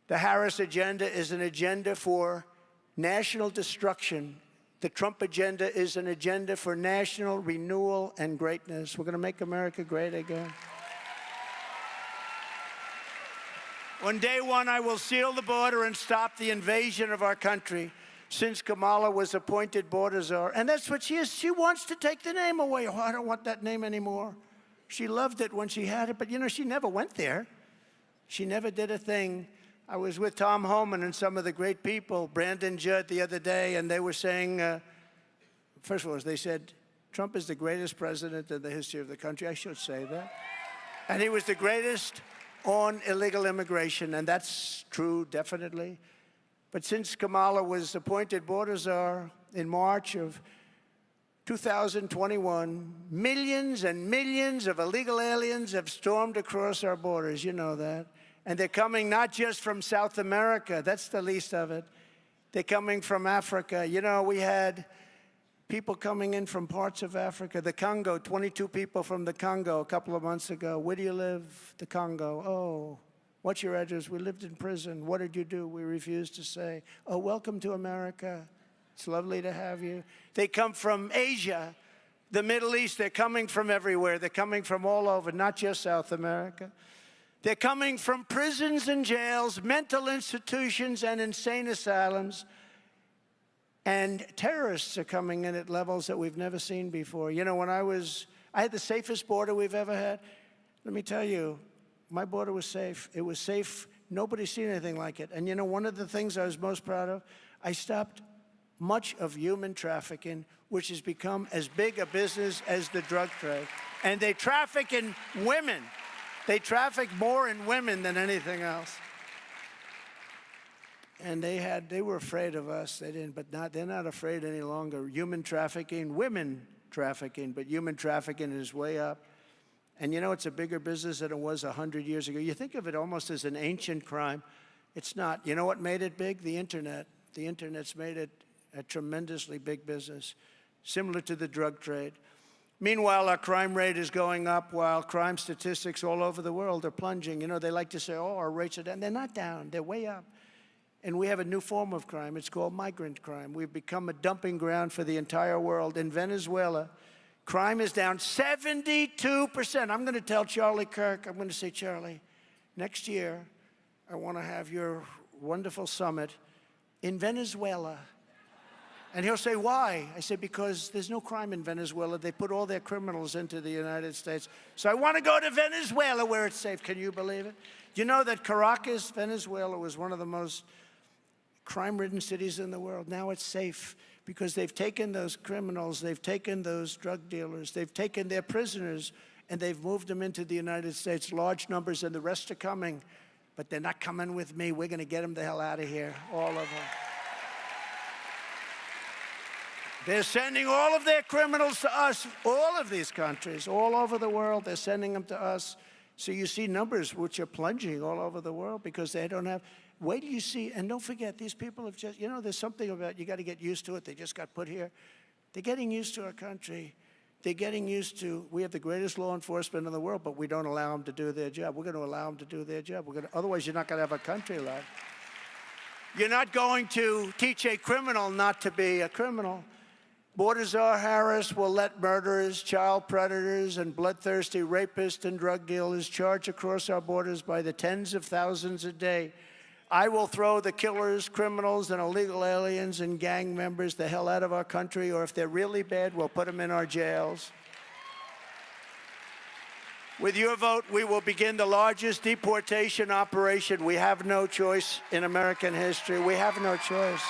The Harris agenda is an agenda for national destruction. The Trump agenda is an agenda for national renewal and greatness. We're going to make America great again. On day one, I will seal the border and stop the invasion of our country. Since Kamala was appointed border czar, and that's what she is. She wants to take the name away. Oh, I don't want that name anymore. She loved it when she had it, but, you know, she never went there. She never did a thing. I was with Tom Homan and some of the great people, Brandon Judd, the other day, and they were saying, first of all, they said, Trump is the greatest president in the history of the country. I should say that. And he was the greatest on illegal immigration, and that's true, definitely. But since Kamala was appointed border czar in March of 2021, millions and millions of illegal aliens have stormed across our borders. You know that. And they're coming not just from South America. That's the least of it. They're coming from Africa. You know, we had people coming in from parts of Africa. The Congo, 22 people from the Congo a couple of months ago. Where do you live? The Congo. Oh, what's your address? We lived in prison. What did you do? We refused to say. Oh, welcome to America. It's lovely to have you. They come from Asia, the Middle East. They're coming from everywhere. They're coming from all over, not just South America. They're coming from prisons and jails, mental institutions and insane asylums. And terrorists are coming in at levels that we've never seen before. You know, when I had the safest border we've ever had. Let me tell you, my border was safe. It was safe. Nobody's seen anything like it. And you know, one of the things I was most proud of, I stopped much of human trafficking, which has become as big a business as the drug trade. And they traffic in women. They traffic more in women than anything else. And they were afraid of us. They're not afraid any longer. Human trafficking, women trafficking, but human trafficking is way up. And you know, it's a bigger business than it was 100 years ago. You think of it almost as an ancient crime. It's not. You know what made it big? The internet. The internet's made it a tremendously big business, similar to the drug trade. Meanwhile, our crime rate is going up while crime statistics all over the world are plunging. You know, they like to say, oh, our rates are down. They're not down. They're way up. And we have a new form of crime. It's called migrant crime. We've become a dumping ground for the entire world. In Venezuela, crime is down 72%. I'm going to tell Charlie Kirk, I'm going to say, Charlie, next year, I want to have your wonderful summit in Venezuela. And he'll say, why? I say, because there's no crime in Venezuela. They put all their criminals into the United States. So I want to go to Venezuela where it's safe. Can you believe it? You know that Caracas, Venezuela, was one of the most crime-ridden cities in the world. Now it's safe because they've taken those criminals, they've taken those drug dealers, they've taken their prisoners, and they've moved them into the United States, large numbers, and the rest are coming. But they're not coming with me. We're going to get them the hell out of here, all of them. They're sending all of their criminals to us, all of these countries, all over the world. They're sending them to us. So you see numbers which are plunging all over the world because they don't have. Wait till you see, and don't forget, these people have just, you know, there's something about, you got to get used to it. They just got put here. They're getting used to our country. They're getting used to, we have the greatest law enforcement in the world, but we don't allow them to do their job. We're going to allow them to do their job. Otherwise, you're not going to have a country left. You're not going to teach a criminal not to be a criminal. Border czar Harris will let murderers, child predators, and bloodthirsty rapists and drug dealers charge across our borders by the tens of thousands a day. I will throw the killers, criminals, and illegal aliens and gang members the hell out of our country, or if they're really bad, we'll put them in our jails. With your vote, we will begin the largest deportation operation. We have no choice in American history. We have no choice.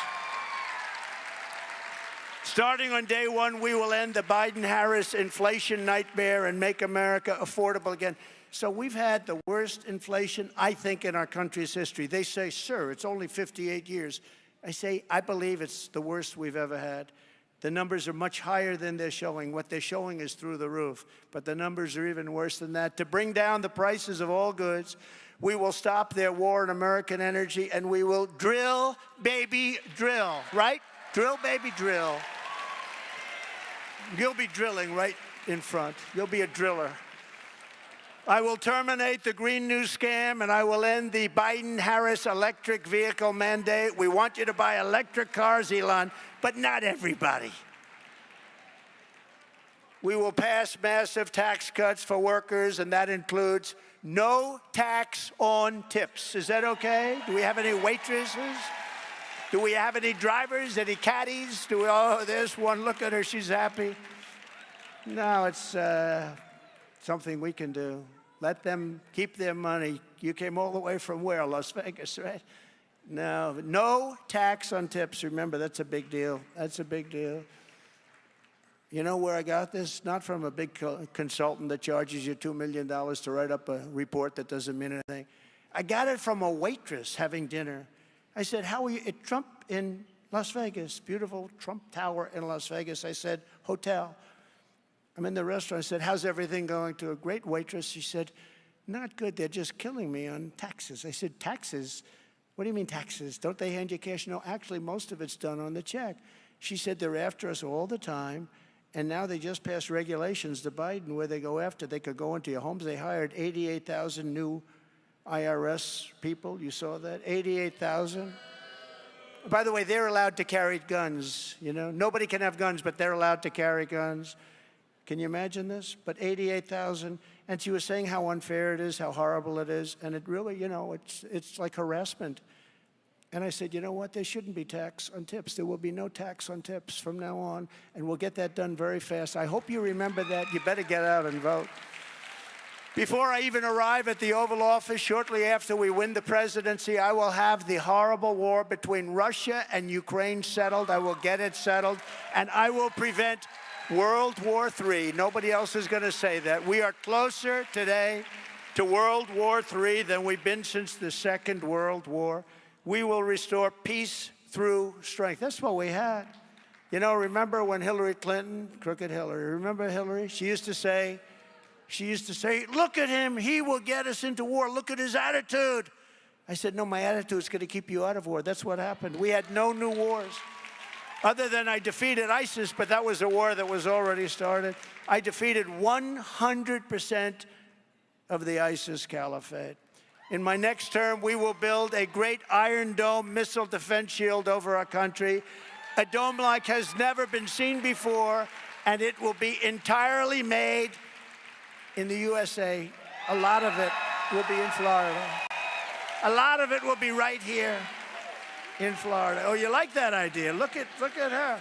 Starting on day one, we will end the Biden-Harris inflation nightmare and make America affordable again. So we've had the worst inflation, I think, in our country's history. They say, sir, it's only 58 years. I say, I believe it's the worst we've ever had. The numbers are much higher than they're showing. What they're showing is through the roof. But the numbers are even worse than that. To bring down the prices of all goods, we will stop their war on American energy, and we will drill, baby, drill, right? Drill, baby, drill. You'll be drilling right in front. You'll be a driller. I will terminate the Green New Scam, and I will end the Biden-Harris electric vehicle mandate. We want you to buy electric cars, Elon, but not everybody. We will pass massive tax cuts for workers, and that includes no tax on tips. Is that okay? Do we have any waitresses? Do we have any drivers, any caddies? Do we, oh, there's one, look at her, she's happy. No, it's something we can do. Let them keep their money. You came all the way from where? Las Vegas, right? No tax on tips. Remember, that's a big deal. That's a big deal. You know where I got this? Not from a big consultant that charges you $2 million to write up a report that doesn't mean anything. I got it from a waitress having dinner. I said, how are you? At Trump in Las Vegas, beautiful Trump Tower in Las Vegas. I said, hotel. I'm in the restaurant. I said, how's everything going? To a great waitress. She said, not good. They're just killing me on taxes. I said, taxes? What do you mean taxes? Don't they hand you cash? No, actually, most of it's done on the check. She said, they're after us all the time. And now they just passed regulations to Biden where they go after. They could go into your homes. They hired 88,000 new IRS people. You saw that? 88,000. By the way, they're allowed to carry guns. You know, nobody can have guns, but they're allowed to carry guns. Can you imagine this? But 88,000. And she was saying how unfair it is, how horrible it is. And it really, you know, it's like harassment. And I said, you know what? There shouldn't be tax on tips. There will be no tax on tips from now on. And we'll get that done very fast. I hope you remember that. You better get out and vote. Before I even arrive at the Oval Office, shortly after we win the presidency, I will have the horrible war between Russia and Ukraine settled. I will get it settled. And I will prevent World War III. Nobody else is going to say that. We are closer today to World War III than we've been since the Second World War. We will restore peace through strength. That's what we had. You know, remember when Hillary Clinton, crooked Hillary, remember Hillary? She used to say, look at him, he will get us into war. Look at his attitude. I said, no, my attitude is going to keep you out of war. That's what happened. We had no new wars. Other than I defeated ISIS, but that was a war that was already started. I defeated 100% of the ISIS caliphate. In my next term, we will build a great Iron Dome missile defense shield over our country, a dome like has never been seen before, and it will be entirely made in the USA. A lot of it will be in Florida. A lot of it will be right here in Florida. Oh, you like that idea? Look at her.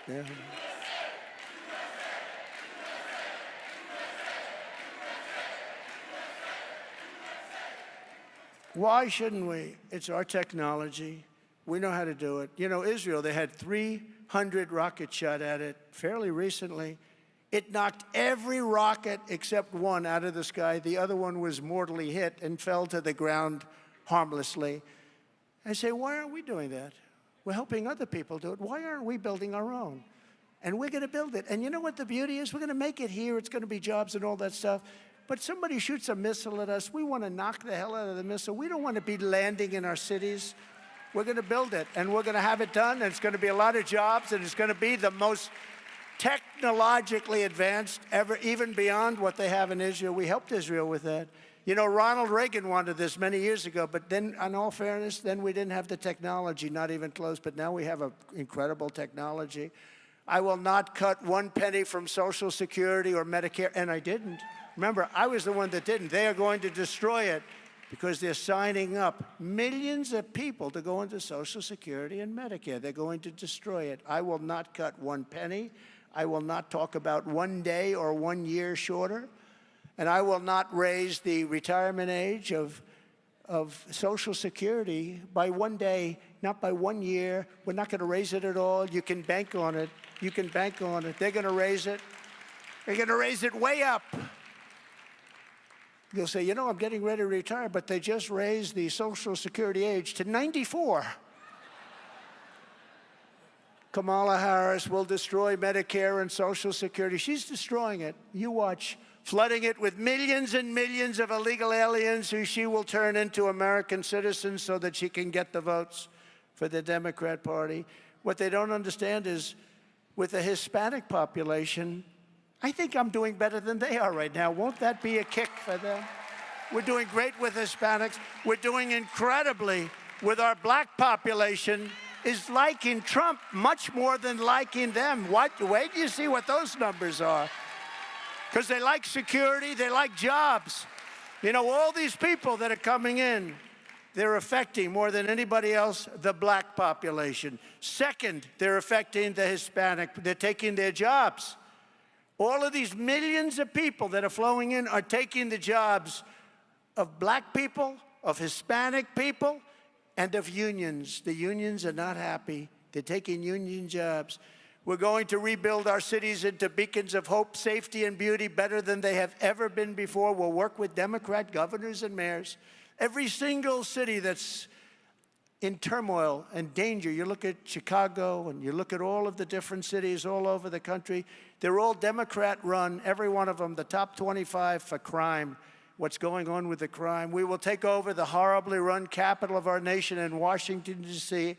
Yeah. Why shouldn't we? It's our technology. We know how to do it. You know, Israel, they had 300 rockets shot at it fairly recently. It knocked every rocket except one out of the sky. The other one was mortally hit and fell to the ground harmlessly. I say, why aren't we doing that? We're helping other people do it. Why aren't we building our own? And we're going to build it. And you know what the beauty is? We're going to make it here. It's going to be jobs and all that stuff. But somebody shoots a missile at us. We want to knock the hell out of the missile. We don't want to be landing in our cities. We're going to build it, and we're going to have it done, and it's going to be a lot of jobs, and it's going to be the most technologically advanced ever, even beyond what they have in Israel. We helped Israel with that. You know, Ronald Reagan wanted this many years ago, but then, in all fairness, then we didn't have the technology, not even close, but now we have an incredible technology. I will not cut one penny from Social Security or Medicare, and I didn't. Remember, I was the one that didn't. They are going to destroy it because they're signing up millions of people to go into Social Security and Medicare. They're going to destroy it. I will not cut one penny. I will not talk about 1 day or 1 year shorter. And I will not raise the retirement age of Social Security by 1 day, not by 1 year. We're not going to raise it at all. You can bank on it. You can bank on it. They're going to raise it. They're going to raise it way up. You'll say, you know, I'm getting ready to retire, but they just raised the Social Security age to 94. Kamala Harris will destroy Medicare and Social Security. She's destroying it. You watch. Flooding it with millions and millions of illegal aliens who she will turn into American citizens so that she can get the votes for the Democrat Party. What they don't understand is, with the Hispanic population, I think I'm doing better than they are right now. Won't that be a kick for them? We're doing great with Hispanics. We're doing incredibly with our black population. Is liking Trump much more than liking them. Wait till you see what those numbers are. Because they like security, they like jobs. You know, all these people that are coming in, they're affecting more than anybody else the black population. Second, they're affecting the Hispanic. They're taking their jobs. All of these millions of people that are flowing in are taking the jobs of black people, of Hispanic people, and of unions. The unions are not happy. They're taking union jobs. We're going to rebuild our cities into beacons of hope, safety, and beauty better than they have ever been before. We'll work with Democrat governors and mayors. Every single city that's in turmoil and danger, you look at Chicago and you look at all of the different cities all over the country, they're all Democrat-run, every one of them, the top 25 for crime. What's going on with the crime? We will take over the horribly run capital of our nation in Washington, D.C.,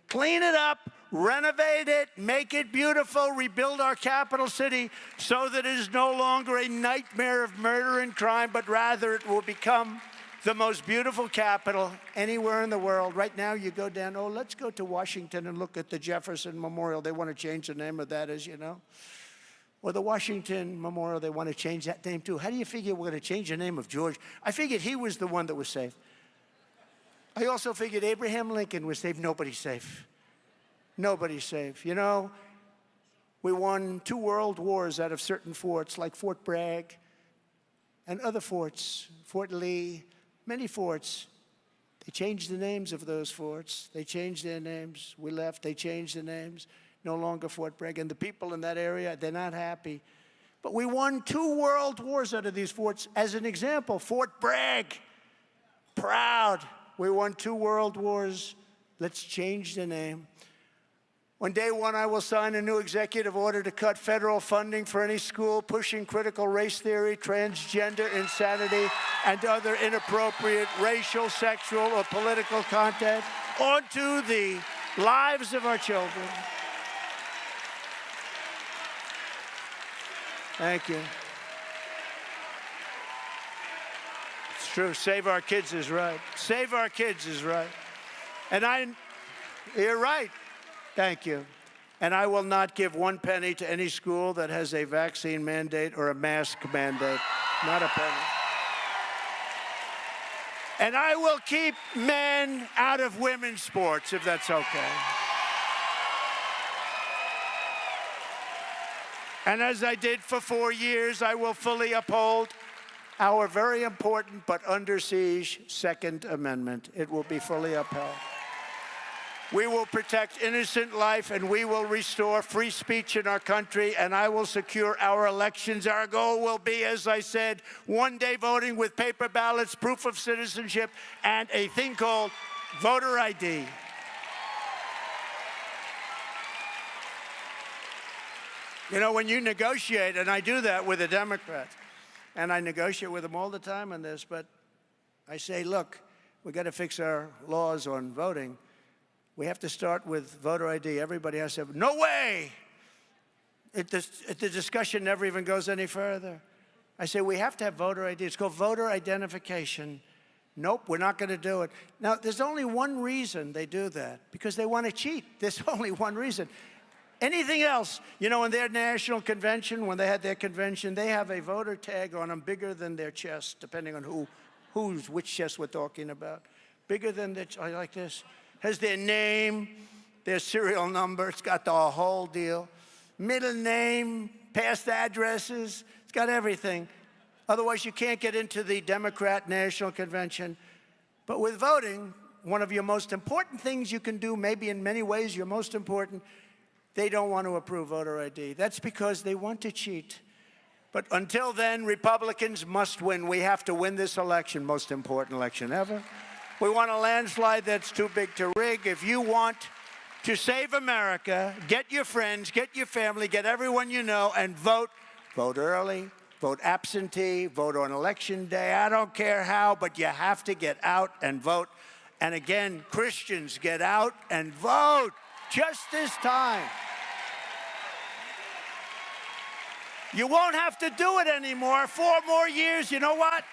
clean it up, renovate it, make it beautiful, rebuild our capital city so that it is no longer a nightmare of murder and crime, but rather it will become the most beautiful capital anywhere in the world. Right now, you go down, oh, let's go to Washington and look at the Jefferson Memorial. They want to change the name of that, as you know. Or the Washington Memorial, they want to change that name too. How do you figure we're going to change the name of George? I figured he was the one that was safe. I also figured Abraham Lincoln was safe. Nobody's safe. Nobody's safe. You know, we won 2 world wars out of certain forts, like Fort Bragg and other forts, Fort Lee, many forts. They changed the names of those forts. They changed their names. We left. They changed the names. No longer Fort Bragg. And the people in that area, they're not happy. But we won 2 world wars out of these forts. As an example, Fort Bragg, proud. We won 2 world wars. Let's change the name. On day 1, I will sign a new executive order to cut federal funding for any school pushing critical race theory, transgender insanity, and other inappropriate racial, sexual, or political content onto the lives of our children. Thank you. It's true. Save our kids is right. Save our kids is right. And you're right. Thank you. And I will not give 1 penny to any school that has a vaccine mandate or a mask mandate. Not a penny. And I will keep men out of women's sports, if that's okay. And as I did for 4 years, I will fully uphold our very important but under siege Second Amendment. It will be fully upheld. We will protect innocent life, and we will restore free speech in our country, and I will secure our elections. Our goal will be, as I said, 1-day voting with paper ballots, proof of citizenship, and a thing called voter ID. You know, when you negotiate, and I do that with the Democrats, and I negotiate with them all the time on this, but I say, look, we've got to fix our laws on voting. We have to start with voter ID. Everybody has to have, no way! The discussion never even goes any further. I say, we have to have voter ID. It's called voter identification. Nope, we're not going to do it. Now, there's only one reason they do that, because they want to cheat. There's only one reason. Anything else, you know, in their national convention, when they had their convention, they have a voter tag on them bigger than their chest, depending on which chest we're talking about. Bigger than their, like this. Has their name, their serial number, it's got the whole deal. middle name, past addresses. It's got everything. Otherwise, you can't get into the Democrat National Convention. But with voting, one of your most important things you can do, maybe in many ways your most important, they don't want to approve voter ID. That's because they want to cheat. But until then, Republicans must win. We have to win this election, most important election ever. We want a landslide that's too big to rig. If you want to save America, get your friends, get your family, get everyone you know, and vote. Vote early, vote absentee, vote on election day. I don't care how, but you have to get out and vote. And again, Christians, get out and vote just this time. You won't have to do it anymore. 4 more years, you know what?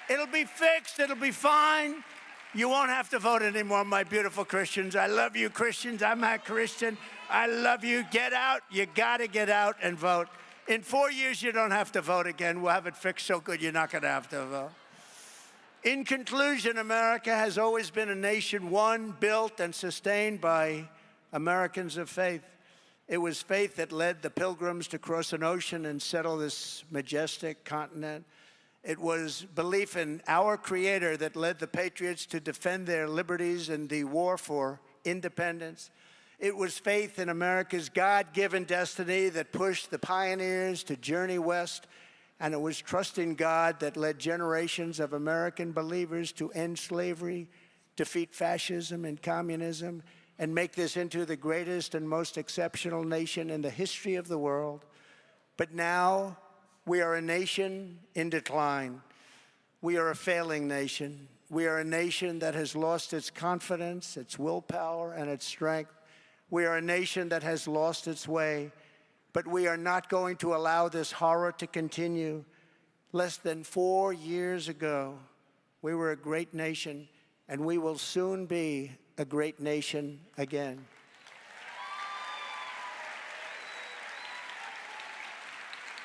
It'll be fixed, it'll be fine. You won't have to vote anymore, my beautiful Christians. I love you, Christians. I'm a Christian. I love you. Get out. You got to get out and vote. In 4 years, you don't have to vote again. We'll have it fixed so good you're not going to have to vote. In conclusion, America has always been a nation won, built, and sustained by Americans of faith. It was faith that led the Pilgrims to cross an ocean and settle this majestic continent. It was belief in our Creator that led the Patriots to defend their liberties in the war for independence. It was faith in America's God-given destiny that pushed the pioneers to journey west. And it was trust in God that led generations of American believers to end slavery, defeat fascism and communism, and make this into the greatest and most exceptional nation in the history of the world. But now, we are a nation in decline. We are a failing nation. We are a nation that has lost its confidence, its willpower, and its strength. We are a nation that has lost its way. But we are not going to allow this horror to continue. Less than 4 years ago, we were a great nation, and we will soon be a great nation again.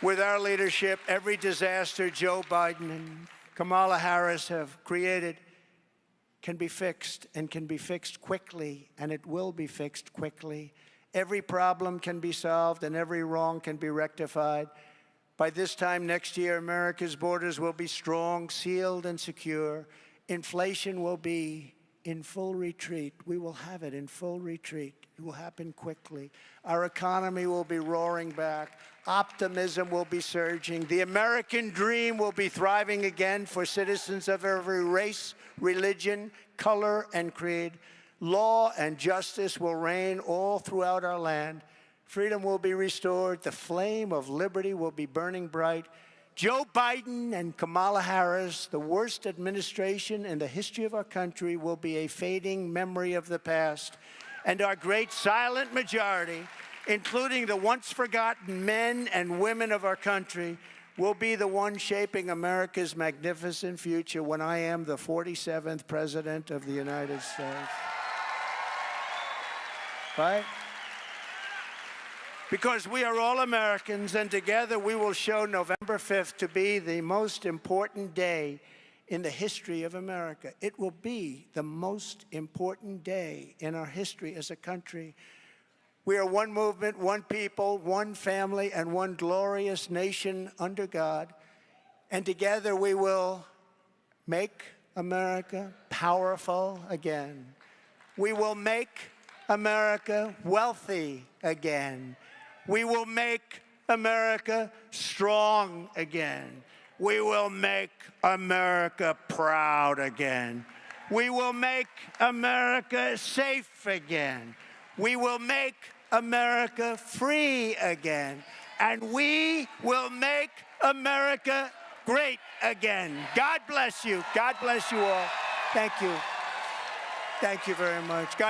With our leadership, every disaster Joe Biden and Kamala Harris have created can be fixed, and can be fixed quickly, and it will be fixed quickly. Every problem can be solved, and every wrong can be rectified. By this time next year, America's borders will be strong, sealed, and secure. Inflation will be in full retreat. We will have it in full retreat. It will happen quickly. Our economy will be roaring back. Optimism will be surging. The American dream will be thriving again for citizens of every race, religion, color, and creed. Law and justice will reign all throughout our land. Freedom will be restored. The flame of liberty will be burning bright. Joe Biden and Kamala Harris, the worst administration in the history of our country, will be a fading memory of the past. And our great silent majority, including the once forgotten men and women of our country, will be the one shaping America's magnificent future when I am the 47th President of the United States. Right? Because we are all Americans, and together we will show November 5th to be the most important day in the history of America. It will be the most important day in our history as a country. We are one movement, one people, one family, and one glorious nation under God. And together we will make America powerful again. We will make America wealthy again. We will make America strong again. We will make America proud again. We will make America safe again. We will make America free again. And we will make America great again. God bless you. God bless you all. Thank you. Thank you very much. God